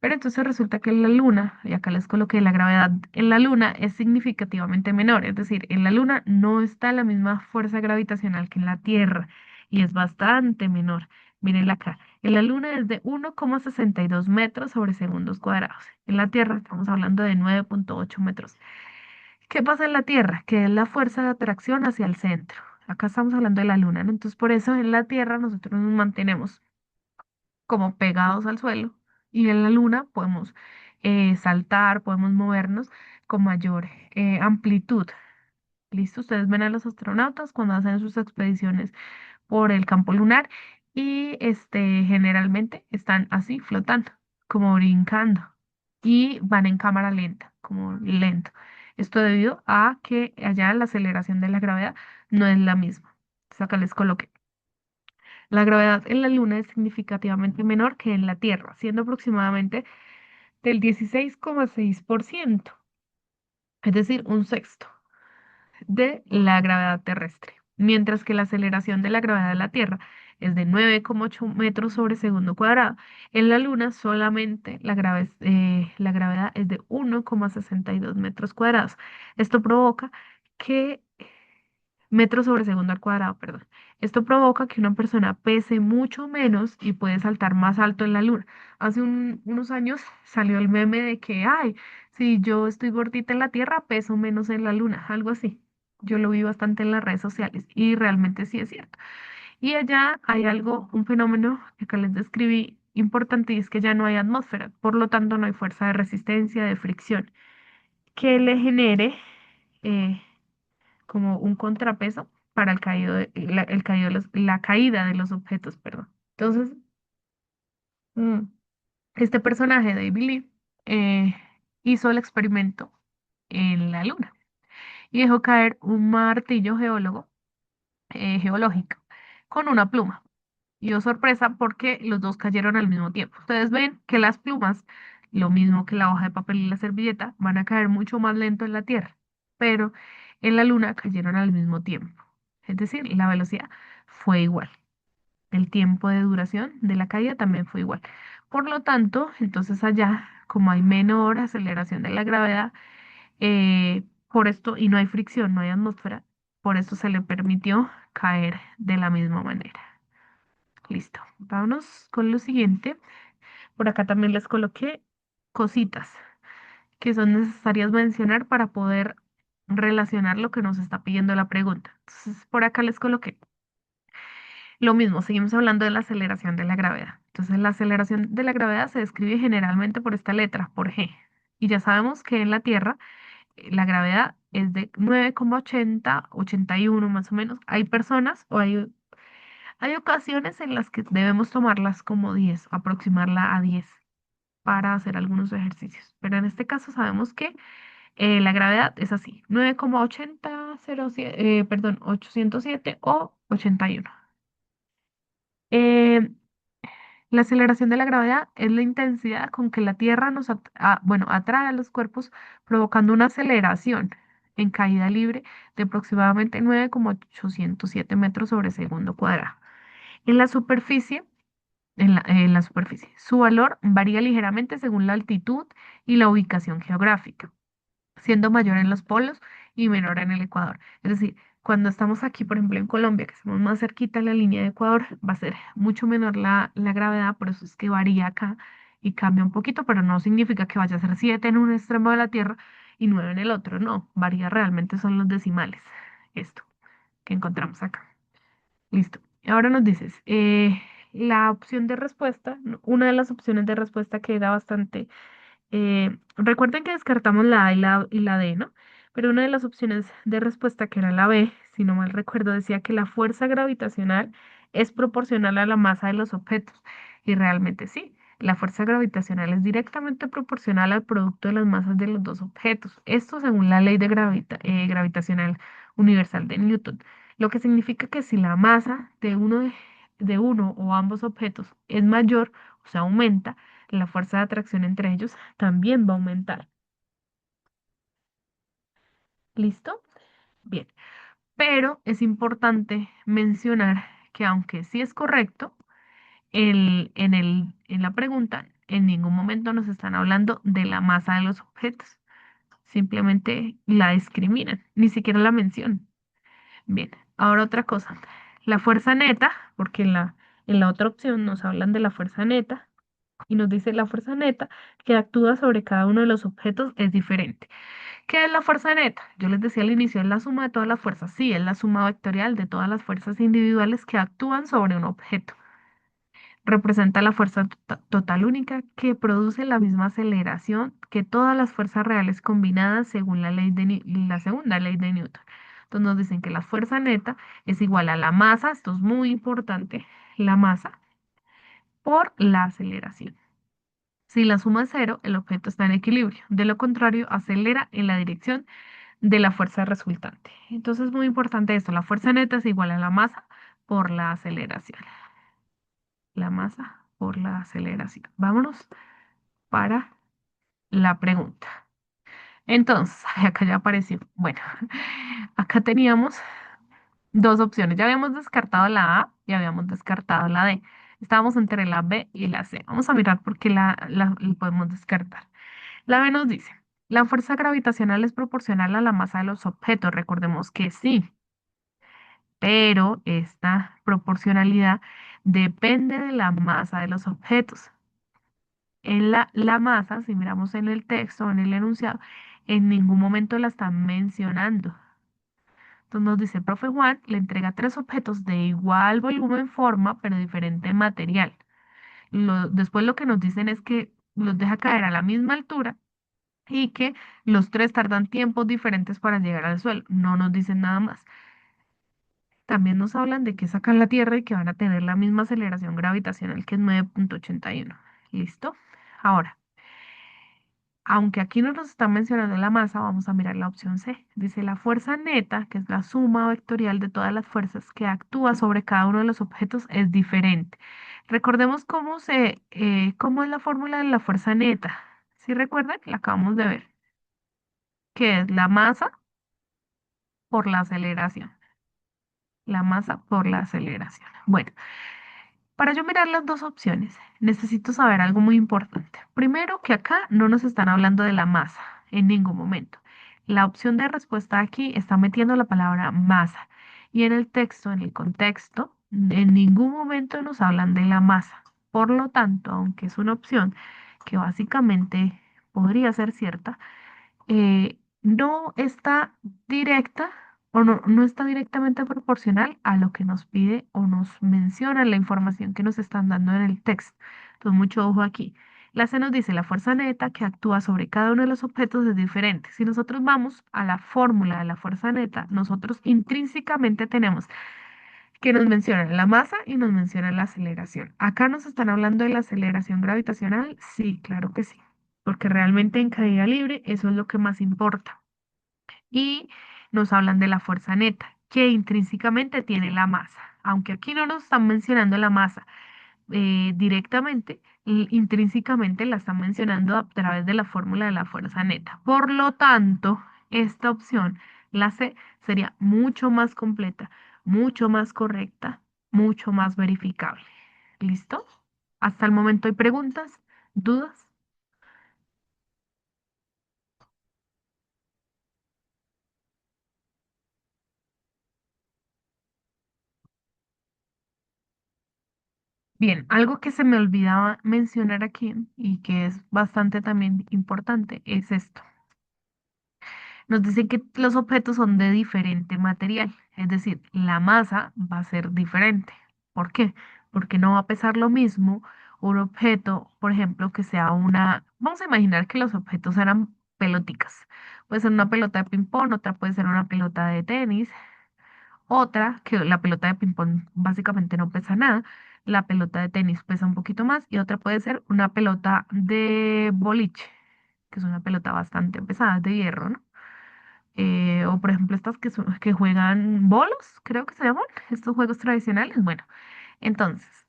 Pero entonces resulta que la Luna, y acá les coloqué la gravedad en la Luna, es significativamente menor. Es decir, en la Luna no está la misma fuerza gravitacional que en la Tierra y es bastante menor. Mírenla acá. En la Luna es de 1,62 metros sobre segundos cuadrados. En la Tierra estamos hablando de 9,8 metros. ¿Qué pasa en la Tierra? Que es la fuerza de atracción hacia el centro. Acá estamos hablando de la Luna, ¿no? Entonces, por eso en la Tierra nosotros nos mantenemos como pegados al suelo y en la luna podemos saltar, podemos movernos con mayor amplitud. ¿Listo? Ustedes ven a los astronautas cuando hacen sus expediciones por el campo lunar y generalmente están así flotando, como brincando y van en cámara lenta, como lento. Esto debido a que allá la aceleración de la gravedad no es la misma. Entonces acá les coloqué. La gravedad en la Luna es significativamente menor que en la Tierra, siendo aproximadamente del 16,6%, es decir, un sexto de la gravedad terrestre, mientras que la aceleración de la gravedad de la Tierra es de 9,8 metros sobre segundo cuadrado. En la Luna solamente la gravedad es de 1,62 metros cuadrados. Esto provoca que metros sobre segundo al cuadrado, perdón. Esto provoca que una persona pese mucho menos y puede saltar más alto en la luna. Hace unos años salió el meme de que, ay, si yo estoy gordita en la Tierra, peso menos en la luna, algo así. Yo lo vi bastante en las redes sociales y realmente sí es cierto. Y allá hay algo, un fenómeno que acá les describí importante y es que ya no hay atmósfera, por lo tanto no hay fuerza de resistencia, de fricción, que le genere eh, como un contrapeso para el caído la caída de los objetos, perdón. Entonces, mm, este personaje, David Lee, hizo el experimento en la Luna y dejó caer un martillo geológico con una pluma. Y oh sorpresa porque los dos cayeron al mismo tiempo. Ustedes ven que las plumas, lo mismo que la hoja de papel y la servilleta, van a caer mucho más lento en la Tierra, pero en la Luna cayeron al mismo tiempo. Es decir, la velocidad fue igual. El tiempo de duración de la caída también fue igual. Por lo tanto, entonces allá, como hay menor aceleración de la gravedad, por esto, y no hay fricción, no hay atmósfera, por eso se le permitió caer de la misma manera. Listo. Vámonos con lo siguiente. Por acá también les coloqué cositas que son necesarias mencionar para poder relacionar lo que nos está pidiendo la pregunta. Entonces, por acá les coloqué lo mismo, seguimos hablando de la aceleración de la gravedad. Entonces, la aceleración de la gravedad se describe generalmente por esta letra, por G. Y ya sabemos que en la Tierra la gravedad es de 9,80, 81 más o menos. Hay personas o hay ocasiones en las que debemos tomarlas como 10, aproximarla a 10 para hacer algunos ejercicios. Pero en este caso sabemos que la gravedad es así, 9,8007, perdón, 807 o 81. Eh, la aceleración de la gravedad es la intensidad con que la Tierra bueno, atrae a los cuerpos, provocando una aceleración en caída libre de aproximadamente 9,807 metros sobre segundo cuadrado. En la superficie, en la superficie. Su valor varía ligeramente según la altitud y la ubicación geográfica, siendo mayor en los polos y menor en el Ecuador. Es decir, cuando estamos aquí, por ejemplo, en Colombia, que estamos más cerquita a la línea de Ecuador, va a ser mucho menor la gravedad, por eso es que varía acá y cambia un poquito, pero no significa que vaya a ser 7 en un extremo de la Tierra y 9 en el otro, no, varía realmente, son los decimales, esto que encontramos acá. Listo. Ahora nos dices, la opción de respuesta, una de las opciones de respuesta que era bastante, recuerden que descartamos la A y la D, ¿no? Pero una de las opciones de respuesta que era la B, si no mal recuerdo, decía que la fuerza gravitacional es proporcional a la masa de los objetos. Y realmente sí, la fuerza gravitacional es directamente proporcional al producto de las masas de los dos objetos. Esto según la ley de gravitacional universal de Newton. Lo que significa que si la masa de uno o ambos objetos es mayor, o sea, aumenta, la fuerza de atracción entre ellos también va a aumentar. ¿Listo? Bien. Pero es importante mencionar que aunque sí es correcto, en la pregunta en ningún momento nos están hablando de la masa de los objetos. Simplemente la discriminan, ni siquiera la mencionan. Bien, ahora otra cosa. La fuerza neta, porque en la otra opción nos hablan de la fuerza neta y nos dice la fuerza neta que actúa sobre cada uno de los objetos es diferente. ¿Qué es la fuerza neta? Yo les decía al inicio, es la suma de todas las fuerzas. Sí, es la suma vectorial de todas las fuerzas individuales que actúan sobre un objeto. Representa la fuerza total única que produce la misma aceleración que todas las fuerzas reales combinadas según la segunda ley de Newton. Entonces nos dicen que la fuerza neta es igual a la masa, esto es muy importante, la masa por la aceleración. Si la suma es cero, el objeto está en equilibrio. De lo contrario, acelera en la dirección de la fuerza resultante. Entonces es muy importante esto, la fuerza neta es igual a la masa por la aceleración. La masa por la aceleración. Vámonos para la pregunta. Entonces, ay, acá ya apareció. Bueno, acá teníamos dos opciones. Ya habíamos descartado la A y habíamos descartado la D. Estábamos entre la B y la C. Vamos a mirar por qué la podemos descartar. La B nos dice, la fuerza gravitacional es proporcional a la masa de los objetos. Recordemos que sí, pero esta proporcionalidad depende de la masa de los objetos. En la masa, si miramos en el texto o en el enunciado, en ningún momento la están mencionando. Entonces nos dice, profe Juan le entrega tres objetos de igual volumen, forma, pero diferente material. Después lo que nos dicen es que los deja caer a la misma altura y que los tres tardan tiempos diferentes para llegar al suelo. No nos dicen nada más. También nos hablan de que sacan la Tierra y que van a tener la misma aceleración gravitacional que es 9,81. ¿Listo? Ahora, aunque aquí no nos están mencionando la masa, vamos a mirar la opción C. Dice la fuerza neta, que es la suma vectorial de todas las fuerzas que actúa sobre cada uno de los objetos, es diferente. Recordemos cómo es la fórmula de la fuerza neta. ¿Sí recuerdan? La acabamos de ver, que es la masa por la aceleración. La masa por la aceleración. Bueno, para yo mirar las dos opciones, necesito saber algo muy importante. Primero, que acá no nos están hablando de la masa en ningún momento. La opción de respuesta aquí está metiendo la palabra masa. Y en el texto, en el contexto, en ningún momento nos hablan de la masa. Por lo tanto, aunque es una opción que básicamente podría ser cierta, no está directa o no está directamente proporcional a lo que nos pide o nos menciona la información que nos están dando en el texto. Entonces, mucho ojo aquí. La C nos dice la fuerza neta que actúa sobre cada uno de los objetos es diferente. Si nosotros vamos a la fórmula de la fuerza neta, nosotros intrínsecamente tenemos que nos mencionan la masa y nos mencionan la aceleración. Acá nos están hablando de la aceleración gravitacional. Sí, claro que sí, porque realmente en caída libre eso es lo que más importa. Y nos hablan de la fuerza neta, que intrínsecamente tiene la masa. Aunque aquí no nos están mencionando la masa directamente, intrínsecamente la están mencionando a través de la fórmula de la fuerza neta. Por lo tanto, esta opción, la C, sería mucho más completa, mucho más correcta, mucho más verificable. ¿Listo? Hasta el momento hay preguntas, dudas. Bien, algo que se me olvidaba mencionar aquí y que es bastante también importante es esto. Nos dicen que los objetos son de diferente material, es decir, la masa va a ser diferente. ¿Por qué? Porque no va a pesar lo mismo un objeto, por ejemplo, que sea vamos a imaginar que los objetos eran peloticas. Puede ser una pelota de ping-pong, otra puede ser una pelota de tenis, otra que la pelota de ping-pong básicamente no pesa nada. La pelota de tenis pesa un poquito más y otra puede ser una pelota de boliche, que es una pelota bastante pesada, es de hierro, ¿no? O por ejemplo estas que juegan bolos, creo que se llaman, estos juegos tradicionales. Bueno, entonces,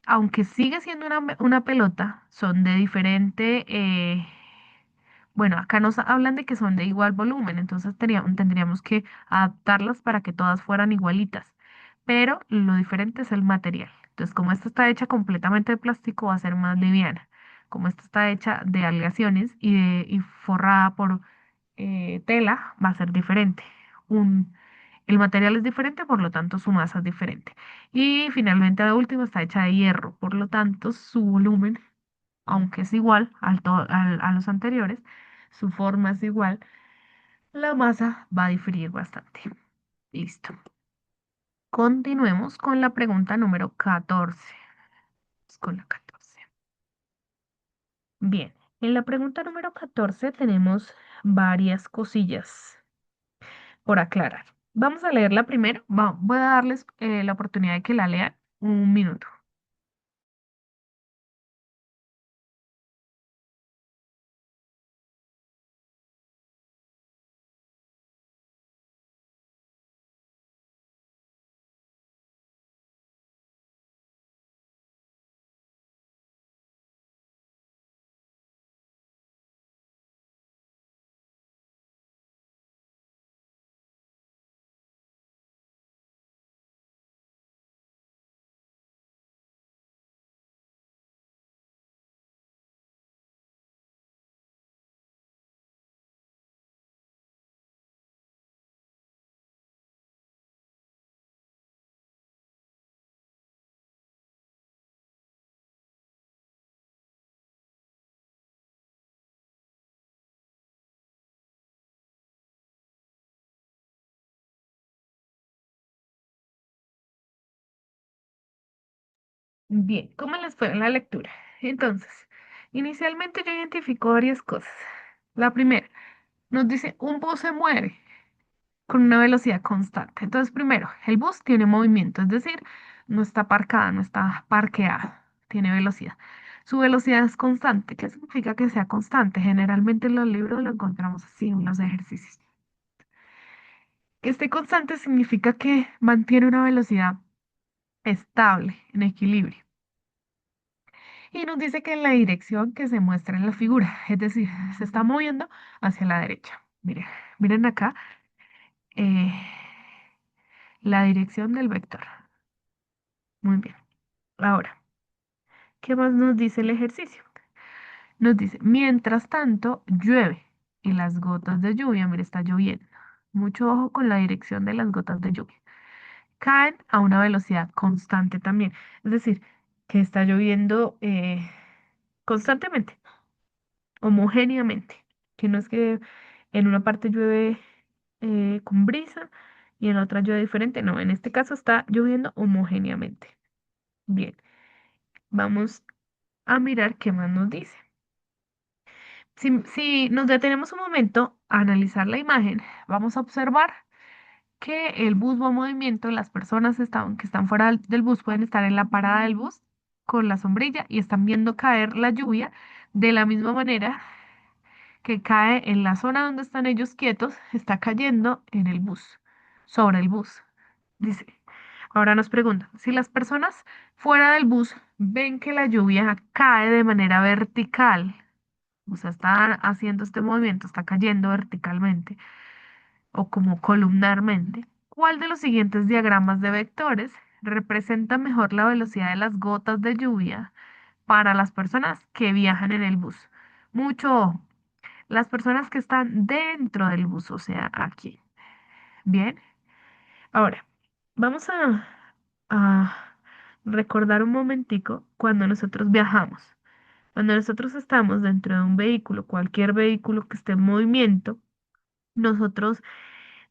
aunque sigue siendo una pelota, son de diferente, bueno, acá nos hablan de que son de igual volumen, entonces tendríamos que adaptarlas para que todas fueran igualitas, pero lo diferente es el material. Entonces, como esta está hecha completamente de plástico, va a ser más liviana. Como esta está hecha de aleaciones y forrada por tela, va a ser diferente. El material es diferente, por lo tanto su masa es diferente. Y finalmente la última está hecha de hierro, por lo tanto su volumen, aunque es igual a los anteriores, su forma es igual, la masa va a diferir bastante. Listo. Continuemos con la pregunta número 14. Con la 14. Bien, en la pregunta número 14 tenemos varias cosillas por aclarar. Vamos a leerla primero. Voy a darles la oportunidad de que la lean un minuto. Bien, ¿cómo les fue en la lectura? Entonces, inicialmente yo identifico varias cosas. La primera, nos dice, un bus se mueve con una velocidad constante. Entonces, primero, el bus tiene movimiento, es decir, no está parcada, no está parqueada, tiene velocidad. Su velocidad es constante. ¿Qué significa que sea constante? Generalmente en los libros lo encontramos así en los ejercicios. Que esté constante significa que mantiene una velocidad estable, en equilibrio. Y nos dice que en la dirección que se muestra en la figura, es decir, se está moviendo hacia la derecha. Miren, miren acá eh, la dirección del vector. Muy bien. Ahora, ¿qué más nos dice el ejercicio? Nos dice, mientras tanto, llueve y las gotas de lluvia, mire, está lloviendo. Mucho ojo con la dirección de las gotas de lluvia. Caen a una velocidad constante también. Es decir, que está lloviendo constantemente, homogéneamente. Que no es que en una parte llueve con brisa y en otra llueve diferente. No, en este caso está lloviendo homogéneamente. Bien, vamos a mirar qué más nos dice. Si nos detenemos un momento a analizar la imagen, vamos a observar que el bus va en movimiento, las personas que están fuera del bus pueden estar en la parada del bus con la sombrilla y están viendo caer la lluvia de la misma manera que cae en la zona donde están ellos quietos, está cayendo en el bus, sobre el bus. Dice, ahora nos preguntan, si las personas fuera del bus ven que la lluvia cae de manera vertical, o sea, está haciendo este movimiento, está cayendo verticalmente o como columnarmente, ¿cuál de los siguientes diagramas de vectores representa mejor la velocidad de las gotas de lluvia para las personas que viajan en el bus? Mucho ojo, las personas que están dentro del bus, o sea, aquí. Bien, ahora vamos a recordar un momentico cuando nosotros viajamos. Cuando nosotros estamos dentro de un vehículo, cualquier vehículo que esté en movimiento, nosotros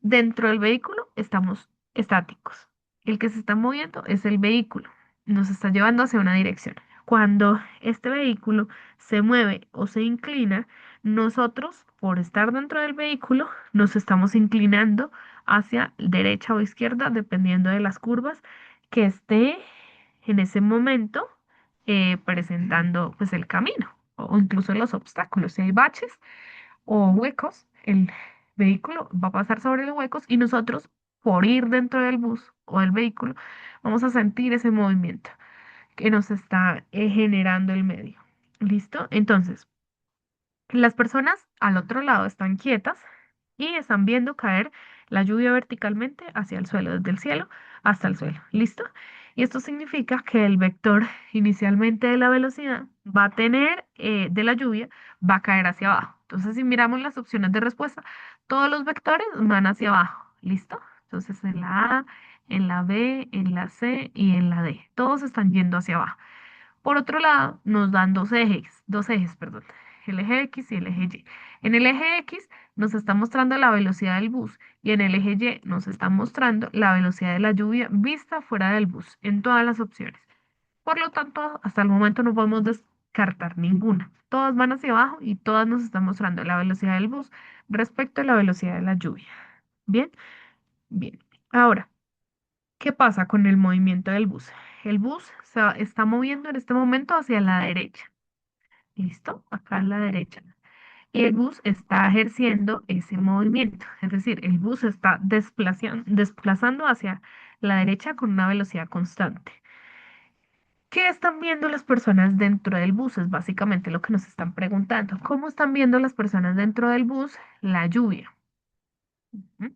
dentro del vehículo estamos estáticos. El que se está moviendo es el vehículo. Nos está llevando hacia una dirección. Cuando este vehículo se mueve o se inclina, nosotros, por estar dentro del vehículo, nos estamos inclinando hacia derecha o izquierda, dependiendo de las curvas que esté en ese momento presentando pues el camino o incluso los obstáculos. Si hay baches, o huecos, el vehículo va a pasar sobre los huecos y nosotros, por ir dentro del bus o del vehículo, vamos a sentir ese movimiento que nos está generando el medio. ¿Listo? Entonces, las personas al otro lado están quietas y están viendo caer la lluvia verticalmente hacia el suelo, desde el cielo hasta el suelo. ¿Listo? Y esto significa que el vector inicialmente de la velocidad va a tener, de la lluvia, va a caer hacia abajo. Entonces, si miramos las opciones de respuesta, todos los vectores van hacia abajo. ¿Listo? Entonces, en la A, en la B, en la C y en la D. Todos están yendo hacia abajo. Por otro lado, nos dan dos ejes, perdón, el eje X y el eje Y. En el eje X nos está mostrando la velocidad del bus y en el eje Y nos está mostrando la velocidad de la lluvia vista fuera del bus en todas las opciones. Por lo tanto, hasta el momento no podemos descartar ninguna. Todas van hacia abajo y todas nos están mostrando la velocidad del bus respecto a la velocidad de la lluvia. Bien, bien. Ahora, ¿qué pasa con el movimiento del bus? El bus está moviendo en este momento hacia la derecha. ¿Listo? Acá a la derecha. Y el bus está ejerciendo ese movimiento. Es decir, el bus se está desplazando hacia la derecha con una velocidad constante. ¿Qué están viendo las personas dentro del bus? Es básicamente lo que nos están preguntando. ¿Cómo están viendo las personas dentro del bus la lluvia? ¿Mm?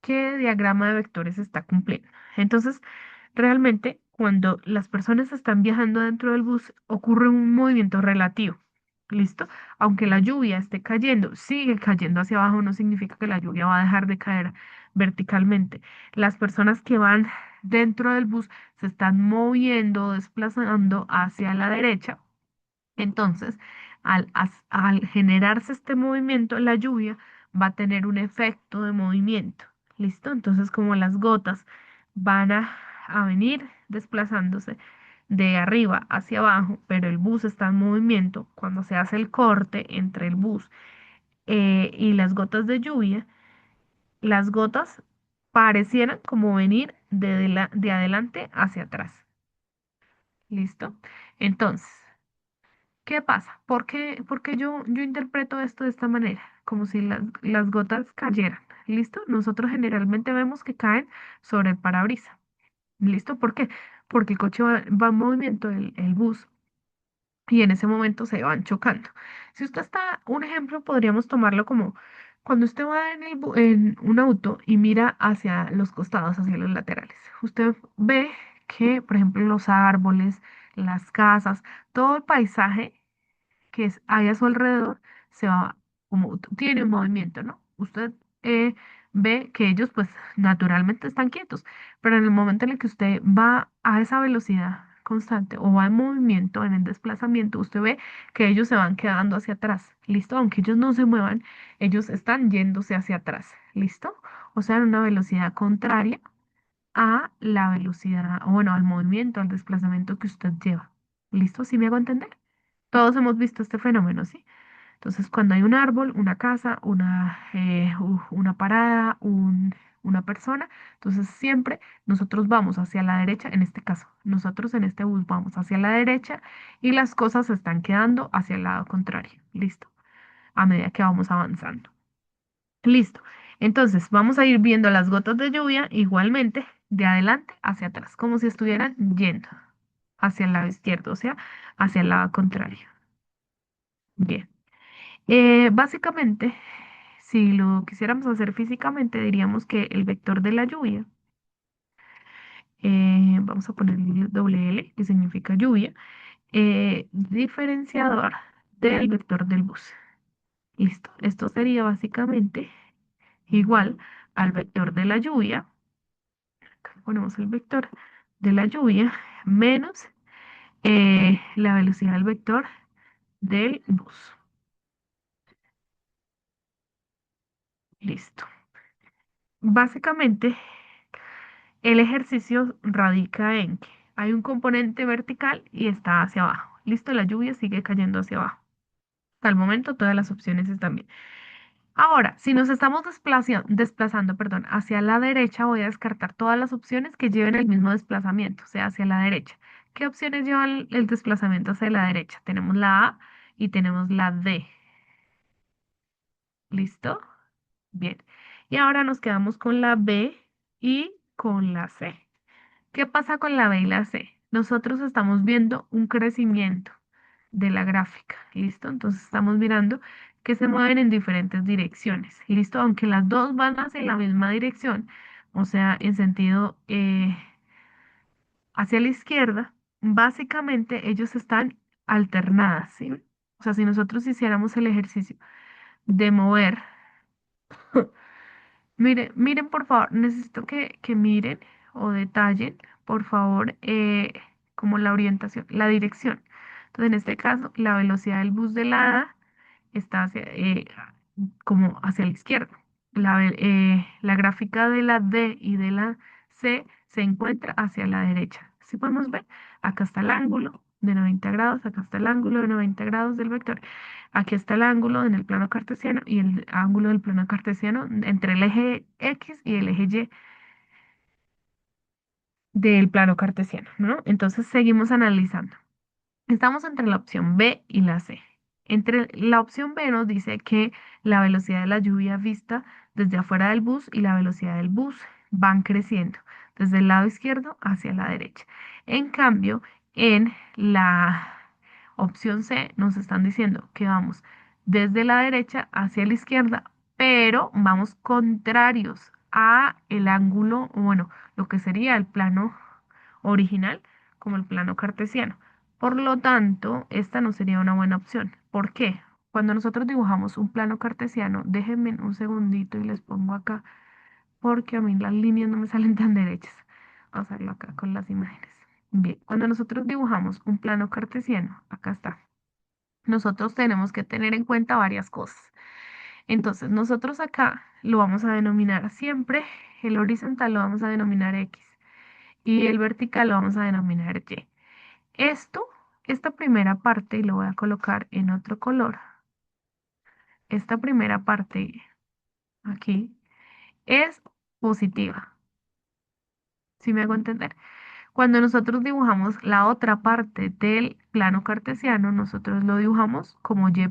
¿Qué diagrama de vectores está cumpliendo? Entonces, realmente, cuando las personas están viajando dentro del bus, ocurre un movimiento relativo. ¿Listo? Aunque la lluvia esté cayendo, sigue cayendo hacia abajo, no significa que la lluvia va a dejar de caer verticalmente. Las personas que van dentro del bus se están moviendo, desplazando hacia la derecha. Entonces, al generarse este movimiento, la lluvia va a tener un efecto de movimiento. ¿Listo? Entonces, como las gotas van a venir desplazándose, de arriba hacia abajo, pero el bus está en movimiento, cuando se hace el corte entre el bus y las gotas de lluvia, las gotas parecieran como venir de adelante hacia atrás. ¿Listo? Entonces, ¿qué pasa? ¿Por qué yo interpreto esto de esta manera? Como si las gotas cayeran. ¿Listo? Nosotros generalmente vemos que caen sobre el parabrisas. ¿Listo? ¿Por qué? Porque el coche va en movimiento, el bus, y en ese momento se van chocando. Si usted está, un ejemplo, podríamos tomarlo como cuando usted va en un auto y mira hacia los costados, hacia los laterales. Usted ve que, por ejemplo, los árboles, las casas, todo el paisaje hay a su alrededor se va, como tiene un movimiento, ¿no? Usted ve que ellos pues naturalmente están quietos, pero en el momento en el que usted va a esa velocidad constante o va en movimiento, en el desplazamiento, usted ve que ellos se van quedando hacia atrás, ¿listo? Aunque ellos no se muevan, ellos están yéndose hacia atrás, ¿listo? O sea, en una velocidad contraria a la velocidad, o bueno, al movimiento, al desplazamiento que usted lleva. ¿Listo? ¿Sí me hago entender? Todos hemos visto este fenómeno, ¿sí? Entonces, cuando hay un árbol, una casa, una parada, una persona, entonces siempre nosotros vamos hacia la derecha, en este caso, nosotros en este bus vamos hacia la derecha y las cosas se están quedando hacia el lado contrario. ¿Listo? A medida que vamos avanzando. Listo. Entonces, vamos a ir viendo las gotas de lluvia igualmente de adelante hacia atrás, como si estuvieran yendo hacia el lado izquierdo, o sea, hacia el lado contrario. Bien. Básicamente, si lo quisiéramos hacer físicamente, diríamos que el vector de la lluvia, vamos a ponerle doble L, que significa lluvia, diferenciador del vector del bus. Listo. Esto sería básicamente igual al vector de la lluvia. Acá ponemos el vector de la lluvia menos la velocidad del vector del bus. Listo. Básicamente, el ejercicio radica en que hay un componente vertical y está hacia abajo. Listo, la lluvia sigue cayendo hacia abajo. Hasta el momento todas las opciones están bien. Ahora, si nos estamos desplazando, perdón, hacia la derecha, voy a descartar todas las opciones que lleven el mismo desplazamiento, o sea, hacia la derecha. ¿Qué opciones llevan el desplazamiento hacia la derecha? Tenemos la A y tenemos la D. ¿Listo? Bien. Y ahora nos quedamos con la B y con la C. ¿Qué pasa con la B y la C? Nosotros estamos viendo un crecimiento de la gráfica, ¿listo? Entonces estamos mirando que se mueven en diferentes direcciones, ¿listo? Aunque las dos van hacia la misma dirección, o sea, en sentido hacia la izquierda, básicamente ellos están alternadas, ¿sí? O sea, si nosotros hiciéramos el ejercicio de mover, miren por favor, necesito que miren o detallen, por favor, como la orientación, la dirección. Entonces, en este caso, la velocidad del bus de la A está como hacia la izquierda. La gráfica de la D y de la C se encuentra hacia la derecha. Si podemos ver, acá está el ángulo de 90 grados, acá está el ángulo de 90 grados del vector. Aquí está el ángulo en el plano cartesiano y el ángulo del plano cartesiano entre el eje X y el eje Y del plano cartesiano, ¿no? Entonces seguimos analizando. Estamos entre la opción B y la C. Entre la opción B nos dice que la velocidad de la lluvia vista desde afuera del bus y la velocidad del bus van creciendo desde el lado izquierdo hacia la derecha. En cambio, en la opción C nos están diciendo que vamos desde la derecha hacia la izquierda, pero vamos contrarios a el ángulo, o bueno, lo que sería el plano original como el plano cartesiano. Por lo tanto, esta no sería una buena opción. ¿Por qué? Cuando nosotros dibujamos un plano cartesiano, déjenme un segundito y les pongo acá, porque a mí las líneas no me salen tan derechas. Vamos a hacerlo acá con las imágenes. Bien, cuando nosotros dibujamos un plano cartesiano, acá está, nosotros tenemos que tener en cuenta varias cosas. Entonces, nosotros acá lo vamos a denominar siempre, el horizontal lo vamos a denominar X y el vertical lo vamos a denominar Y. Esto, esta primera parte, y lo voy a colocar en otro color, esta primera parte aquí es positiva. ¿Sí me hago entender? Cuando nosotros dibujamos la otra parte del plano cartesiano, nosotros lo dibujamos como y'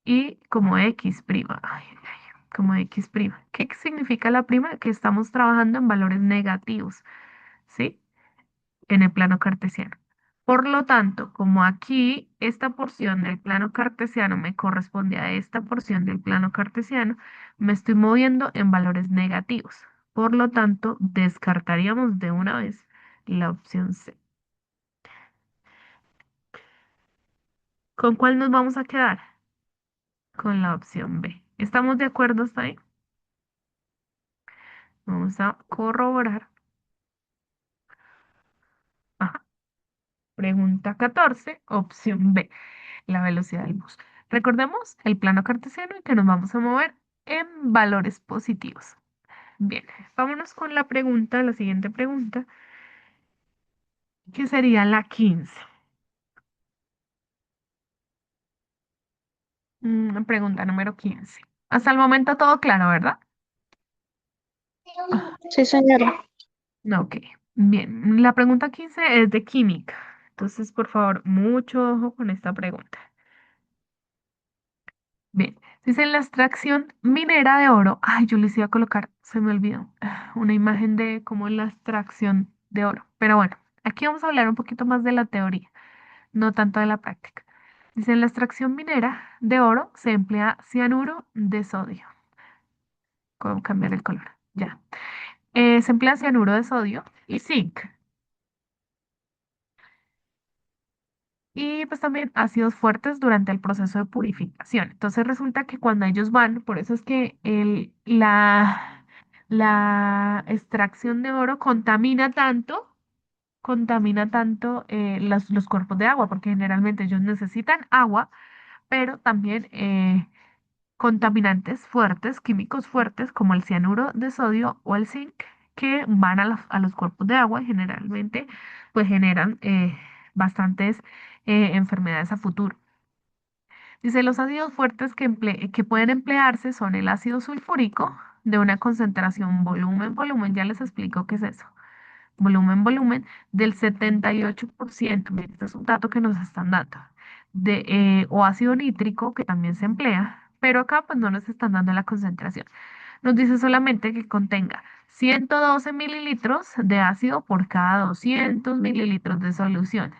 y como x'. Ay, ay, ay, como x'. ¿Qué significa la prima? Que estamos trabajando en valores negativos, ¿sí? En el plano cartesiano. Por lo tanto, como aquí esta porción del plano cartesiano me corresponde a esta porción del plano cartesiano, me estoy moviendo en valores negativos. Por lo tanto, descartaríamos de una vez la opción C. ¿Con cuál nos vamos a quedar? Con la opción B. ¿Estamos de acuerdo hasta ahí? Vamos a corroborar. Ajá. Pregunta 14, opción B, la velocidad del bus. Recordemos el plano cartesiano y que nos vamos a mover en valores positivos. Bien, vámonos con la siguiente pregunta, que sería la 15. Pregunta número 15. Hasta el momento todo claro, ¿verdad? Sí, señora. No, ok. Bien, la pregunta 15 es de química. Entonces, por favor, mucho ojo con esta pregunta. Bien, dice la extracción minera de oro. Ay, yo les iba a colocar, se me olvidó, una imagen de cómo es la extracción de oro. Pero bueno, aquí vamos a hablar un poquito más de la teoría, no tanto de la práctica. Dice, en la extracción minera de oro se emplea cianuro de sodio. ¿Cómo cambiar el color? Ya. Se emplea cianuro de sodio y zinc. Y pues también ácidos fuertes durante el proceso de purificación. Entonces resulta que cuando ellos van, por eso es que la extracción de oro contamina tanto los cuerpos de agua, porque generalmente ellos necesitan agua, pero también contaminantes fuertes, químicos fuertes, como el cianuro de sodio o el zinc, que van a los cuerpos de agua y generalmente pues generan bastantes enfermedades a futuro. Dice, los ácidos fuertes que pueden emplearse son el ácido sulfúrico de una concentración volumen-volumen, ya les explico qué es eso, volumen del 78%. Mira, este es un dato que nos están dando, o ácido nítrico, que también se emplea, pero acá pues no nos están dando la concentración. Nos dice solamente que contenga 112 mililitros de ácido por cada 200 mililitros de solución.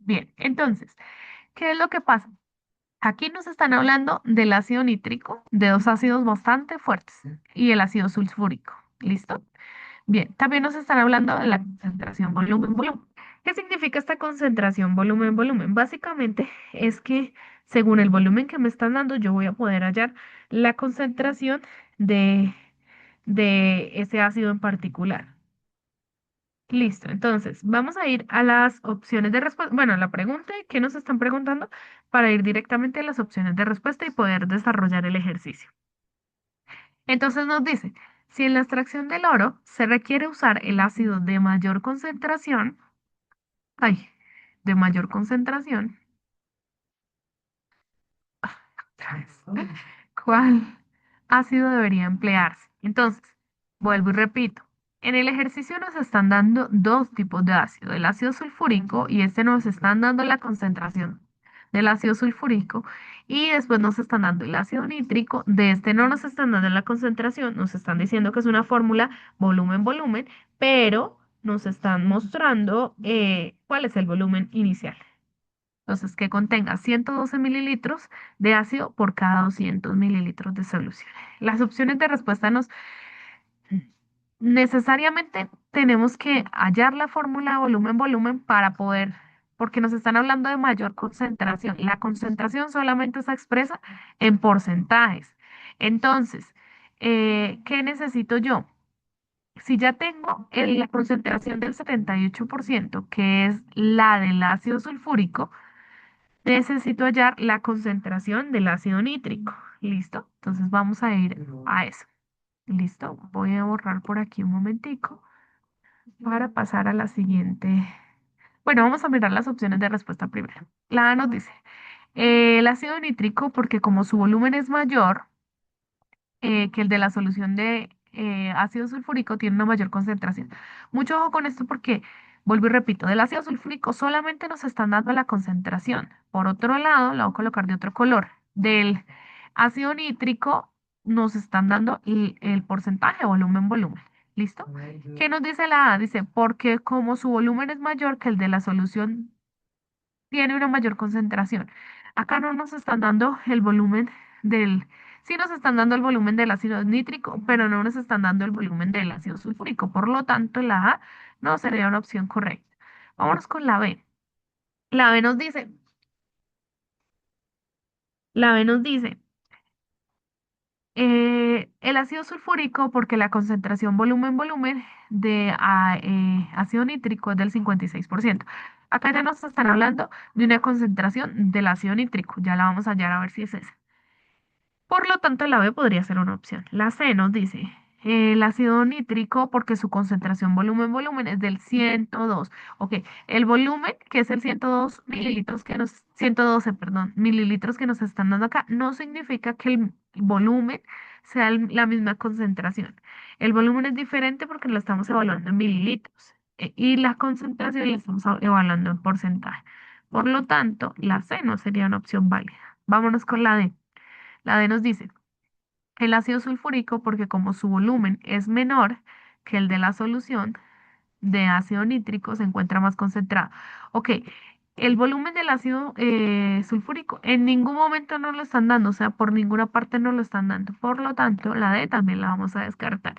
Bien, entonces, ¿qué es lo que pasa? Aquí nos están hablando del ácido nítrico, de dos ácidos bastante fuertes, y el ácido sulfúrico. ¿Listo? Bien, también nos están hablando de la concentración volumen-volumen. ¿Qué significa esta concentración volumen-volumen? Básicamente es que según el volumen que me están dando, yo voy a poder hallar la concentración de, de ese ácido en particular. Listo, entonces vamos a ir a las opciones de respuesta. Bueno, la pregunta que nos están preguntando para ir directamente a las opciones de respuesta y poder desarrollar el ejercicio. Entonces nos dice, si en la extracción del oro se requiere usar el ácido de mayor concentración, ay, de mayor concentración, otra vez, ¿cuál ácido debería emplearse? Entonces, vuelvo y repito, en el ejercicio nos están dando dos tipos de ácido, el ácido sulfúrico y este nos están dando la concentración del ácido sulfúrico y después nos están dando el ácido nítrico, de este no nos están dando la concentración, nos están diciendo que es una fórmula volumen-volumen, pero nos están mostrando cuál es el volumen inicial. Entonces, que contenga 112 mililitros de ácido por cada 200 mililitros de solución. Las opciones de respuesta nos necesariamente tenemos que hallar la fórmula volumen-volumen para poder, porque nos están hablando de mayor concentración. La concentración solamente se expresa en porcentajes. Entonces, ¿qué necesito yo? Si ya tengo la concentración del 78%, que es la del ácido sulfúrico, Necesito hallar la concentración del ácido nítrico. ¿Listo? Entonces vamos a ir a eso. ¿Listo? Voy a borrar por aquí un momentico para pasar a la siguiente. Bueno, vamos a mirar las opciones de respuesta primero. La A nos dice, el ácido nítrico, porque como su volumen es mayor, que el de la solución de ácido sulfúrico tiene una mayor concentración. Mucho ojo con esto porque, vuelvo y repito, del ácido sulfúrico solamente nos están dando la concentración. Por otro lado, la voy a colocar de otro color. Del ácido nítrico nos están dando el porcentaje, volumen, volumen. ¿Listo? ¿Qué nos dice la A? Dice, porque como su volumen es mayor que el de la solución tiene una mayor concentración. Acá no nos están dando el volumen del, sí nos están dando el volumen del ácido nítrico, pero no nos están dando el volumen del ácido sulfúrico. Por lo tanto, la A no sería una opción correcta. Vámonos con la B. La B nos dice, la B nos dice, el ácido sulfúrico, porque la concentración volumen-volumen de ácido nítrico es del 56%. Acá ya nos están hablando de una concentración del ácido nítrico. Ya la vamos a hallar a ver si es esa. Por lo tanto, la B podría ser una opción. La C nos dice el ácido nítrico porque su concentración volumen-volumen es del 102. Ok, el volumen, que es el 102 mililitros que nos, 112, perdón, mililitros que nos están dando acá, no significa que el volumen sea la misma concentración. El volumen es diferente porque lo estamos evaluando en mililitros y la concentración la estamos evaluando en porcentaje. Por lo tanto, la C no sería una opción válida. Vámonos con la D. La D nos dice el ácido sulfúrico porque como su volumen es menor que el de la solución de ácido nítrico se encuentra más concentrado. Ok, el volumen del ácido sulfúrico en ningún momento no lo están dando, o sea, por ninguna parte no lo están dando. Por lo tanto, la D también la vamos a descartar.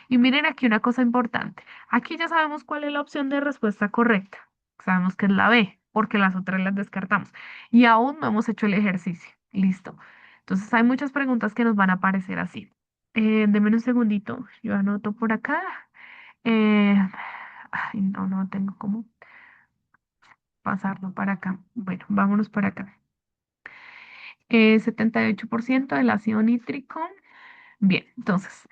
Y miren aquí una cosa importante. Aquí ya sabemos cuál es la opción de respuesta correcta. Sabemos que es la B, porque las otras las descartamos. Y aún no hemos hecho el ejercicio. ¿Listo? Entonces hay muchas preguntas que nos van a aparecer así. Denme un segundito, yo anoto por acá. Eh, ay, no, no tengo cómo pasarlo para acá. Bueno, vámonos para acá. 78% del ácido nítrico. Bien, entonces,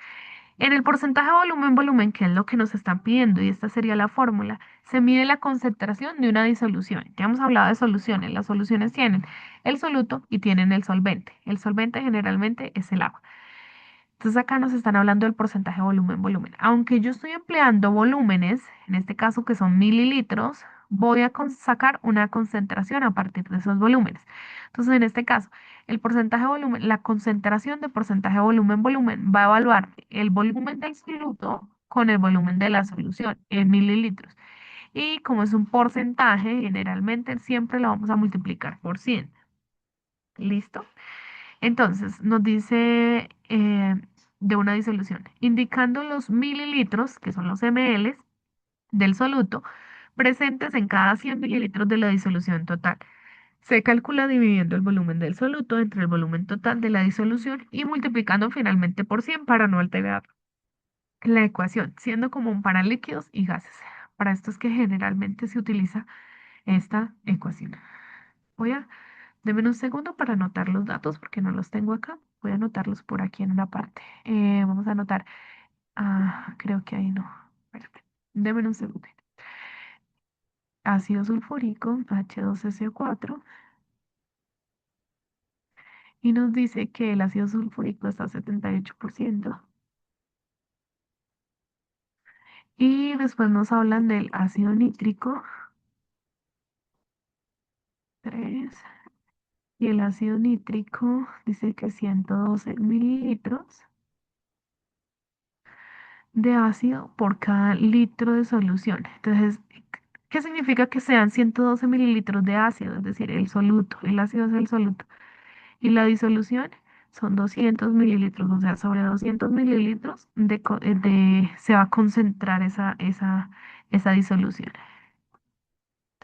en el porcentaje volumen-volumen, que es lo que nos están pidiendo, y esta sería la fórmula, se mide la concentración de una disolución. Ya hemos hablado de soluciones. Las soluciones tienen el soluto y tienen el solvente. El solvente generalmente es el agua. Entonces acá nos están hablando del porcentaje volumen-volumen. Aunque yo estoy empleando volúmenes, en este caso que son mililitros, voy a sacar una concentración a partir de esos volúmenes. Entonces en este caso, el porcentaje volumen, la concentración de porcentaje volumen-volumen va a evaluar el volumen del soluto con el volumen de la solución en mililitros. Y como es un porcentaje, generalmente siempre lo vamos a multiplicar por 100. ¿Listo? Entonces, nos dice de una disolución, indicando los mililitros, que son los ml, del soluto, presentes en cada 100 mililitros de la disolución total. Se calcula dividiendo el volumen del soluto entre el volumen total de la disolución y multiplicando finalmente por 100 para no alterar la ecuación, siendo común para líquidos y gases. Para esto es que generalmente se utiliza esta ecuación. Voy a Deme un segundo para anotar los datos porque no los tengo acá. Voy a anotarlos por aquí en una parte. Vamos a anotar. Creo que ahí no. Espérate. Deme un segundo. Ácido sulfúrico, H2SO4. Y nos dice que el ácido sulfúrico está a 78%. Y después nos hablan del ácido nítrico, 3. Y el ácido nítrico dice que 112 mililitros de ácido por cada litro de solución. Entonces, ¿qué significa que sean 112 mililitros de ácido? Es decir, el soluto, el ácido es el soluto. Y la disolución son 200 mililitros, o sea, sobre 200 mililitros se va a concentrar esa disolución.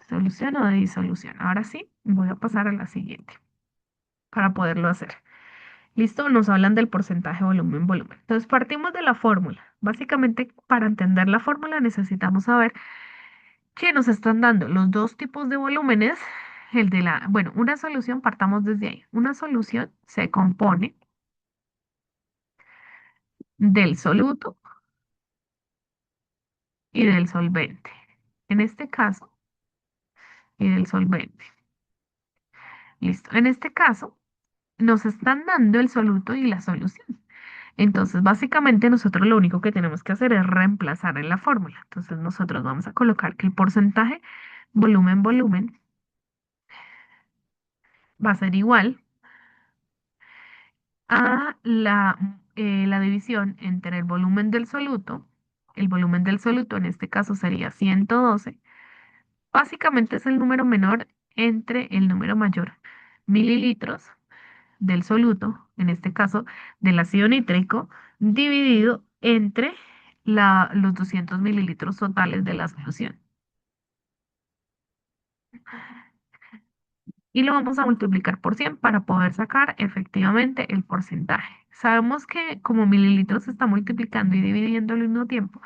¿Solución o de disolución? Ahora sí, voy a pasar a la siguiente para poderlo hacer. ¿Listo? Nos hablan del porcentaje volumen-volumen. Entonces partimos de la fórmula. Básicamente, para entender la fórmula necesitamos saber que nos están dando los dos tipos de volúmenes bueno, una solución, partamos desde ahí. Una solución se compone del soluto y del solvente. En este caso, y del solvente. Listo. En este caso, nos están dando el soluto y la solución. Entonces, básicamente nosotros lo único que tenemos que hacer es reemplazar en la fórmula. Entonces, nosotros vamos a colocar que el porcentaje volumen va a ser igual a la división entre el volumen del soluto. El volumen del soluto en este caso sería 112. Básicamente es el número menor entre el número mayor. Mililitros del soluto, en este caso del ácido nítrico, dividido entre los 200 mililitros totales de la solución. Y lo vamos a multiplicar por 100 para poder sacar efectivamente el porcentaje. Sabemos que como mililitros se está multiplicando y dividiendo al mismo tiempo,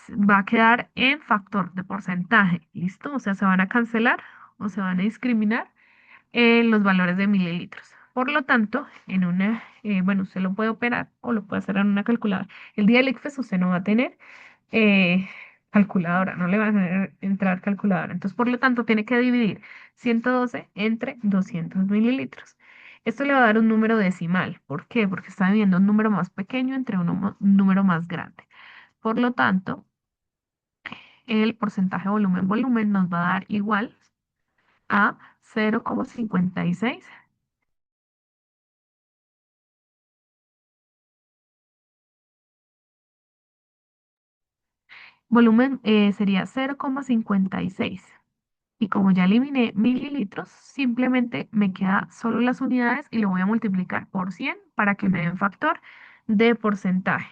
va a quedar en factor de porcentaje. ¿Listo? O sea, se van a cancelar o se van a discriminar los valores de mililitros. Por lo tanto, bueno, usted lo puede operar o lo puede hacer en una calculadora. El día del ICFES usted no va a tener eh, calculadora, no le va a entrar calculadora. Entonces, por lo tanto, tiene que dividir 112 entre 200 mililitros. Esto le va a dar un número decimal. ¿Por qué? Porque está dividiendo un número más pequeño entre un número más grande. Por lo tanto, el porcentaje volumen nos va a dar igual a 0,56. Volumen sería 0,56. Y como ya eliminé mililitros, simplemente me queda solo las unidades y lo voy a multiplicar por 100 para que me den factor de porcentaje.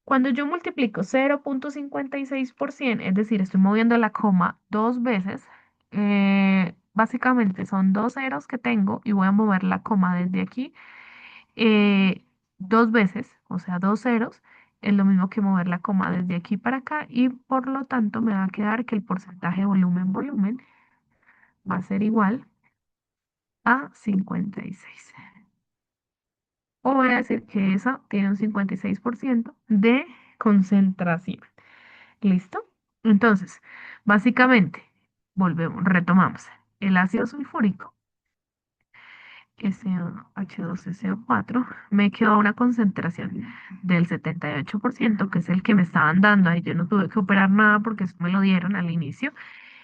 Cuando yo multiplico 0,56 por 100, es decir, estoy moviendo la coma dos veces, básicamente son dos ceros que tengo y voy a mover la coma desde aquí dos veces, o sea, dos ceros, es lo mismo que mover la coma desde aquí para acá y por lo tanto me va a quedar que el porcentaje volumen va a ser igual a 56. O voy a decir que eso tiene un 56% de concentración. ¿Listo? Entonces, básicamente, retomamos. El ácido sulfúrico SO2 me quedó una concentración del 78%, que es el que me estaban dando. Ahí yo no tuve que operar nada porque eso me lo dieron al inicio.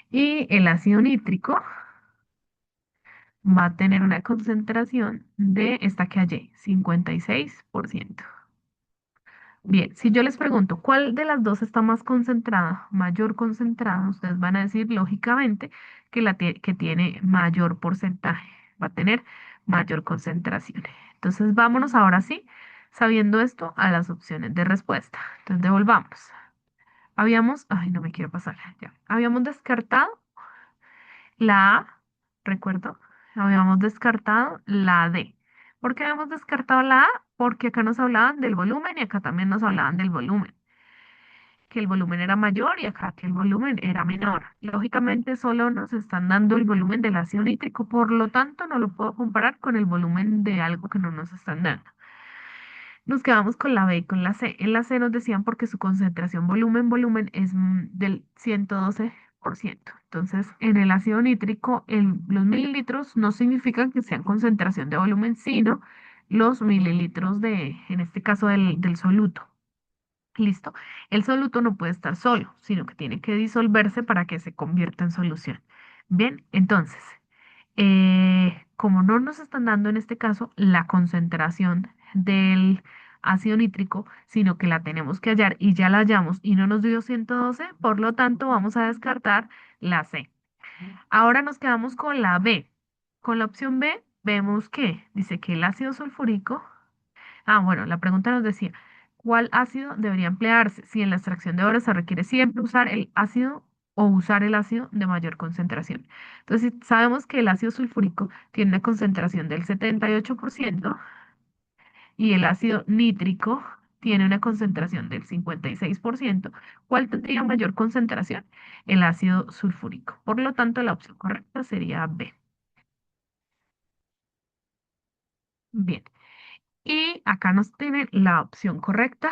Y el ácido nítrico va a tener una concentración de esta que hallé, 56%. Bien, si yo les pregunto cuál de las dos está más concentrada, mayor concentrada, ustedes van a decir lógicamente que que tiene mayor porcentaje, va a tener mayor concentración. Entonces vámonos ahora sí, sabiendo esto, a las opciones de respuesta. Entonces devolvamos. Ay, no me quiero pasar, ya. Habíamos descartado la A, recuerdo, habíamos descartado la D. ¿Por qué habíamos descartado la A? Porque acá nos hablaban del volumen y acá también nos hablaban del volumen, que el volumen era mayor y acá que el volumen era menor. Lógicamente solo nos están dando el volumen del ácido nítrico, por lo tanto no lo puedo comparar con el volumen de algo que no nos están dando. Nos quedamos con la B y con la C. En la C nos decían porque su concentración volumen es del 112%. Entonces, en el ácido nítrico, los mililitros no significan que sean concentración de volumen, sino los mililitros en este caso, del soluto. ¿Listo? El soluto no puede estar solo, sino que tiene que disolverse para que se convierta en solución. Bien, entonces, como no nos están dando en este caso la concentración del ácido nítrico, sino que la tenemos que hallar y ya la hallamos y no nos dio 112, por lo tanto vamos a descartar la C. Ahora nos quedamos con la B. Con la opción B vemos que dice que el ácido sulfúrico. Bueno, la pregunta nos decía, ¿cuál ácido debería emplearse si en la extracción de oro se requiere siempre usar el ácido o usar el ácido de mayor concentración? Entonces, si sabemos que el ácido sulfúrico tiene una concentración del 78% y el ácido nítrico tiene una concentración del 56%. ¿Cuál tendría mayor concentración? El ácido sulfúrico. Por lo tanto, la opción correcta sería B. Bien. Y acá nos tienen la opción correcta,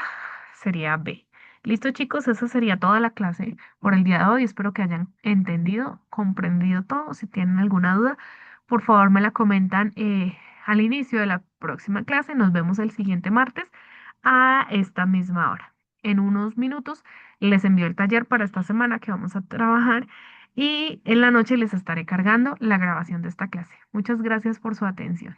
sería B. Listo, chicos, esa sería toda la clase por el día de hoy. Espero que hayan entendido, comprendido todo. Si tienen alguna duda, por favor me la comentan al inicio de la próxima clase. Nos vemos el siguiente martes a esta misma hora. En unos minutos les envío el taller para esta semana que vamos a trabajar y en la noche les estaré cargando la grabación de esta clase. Muchas gracias por su atención.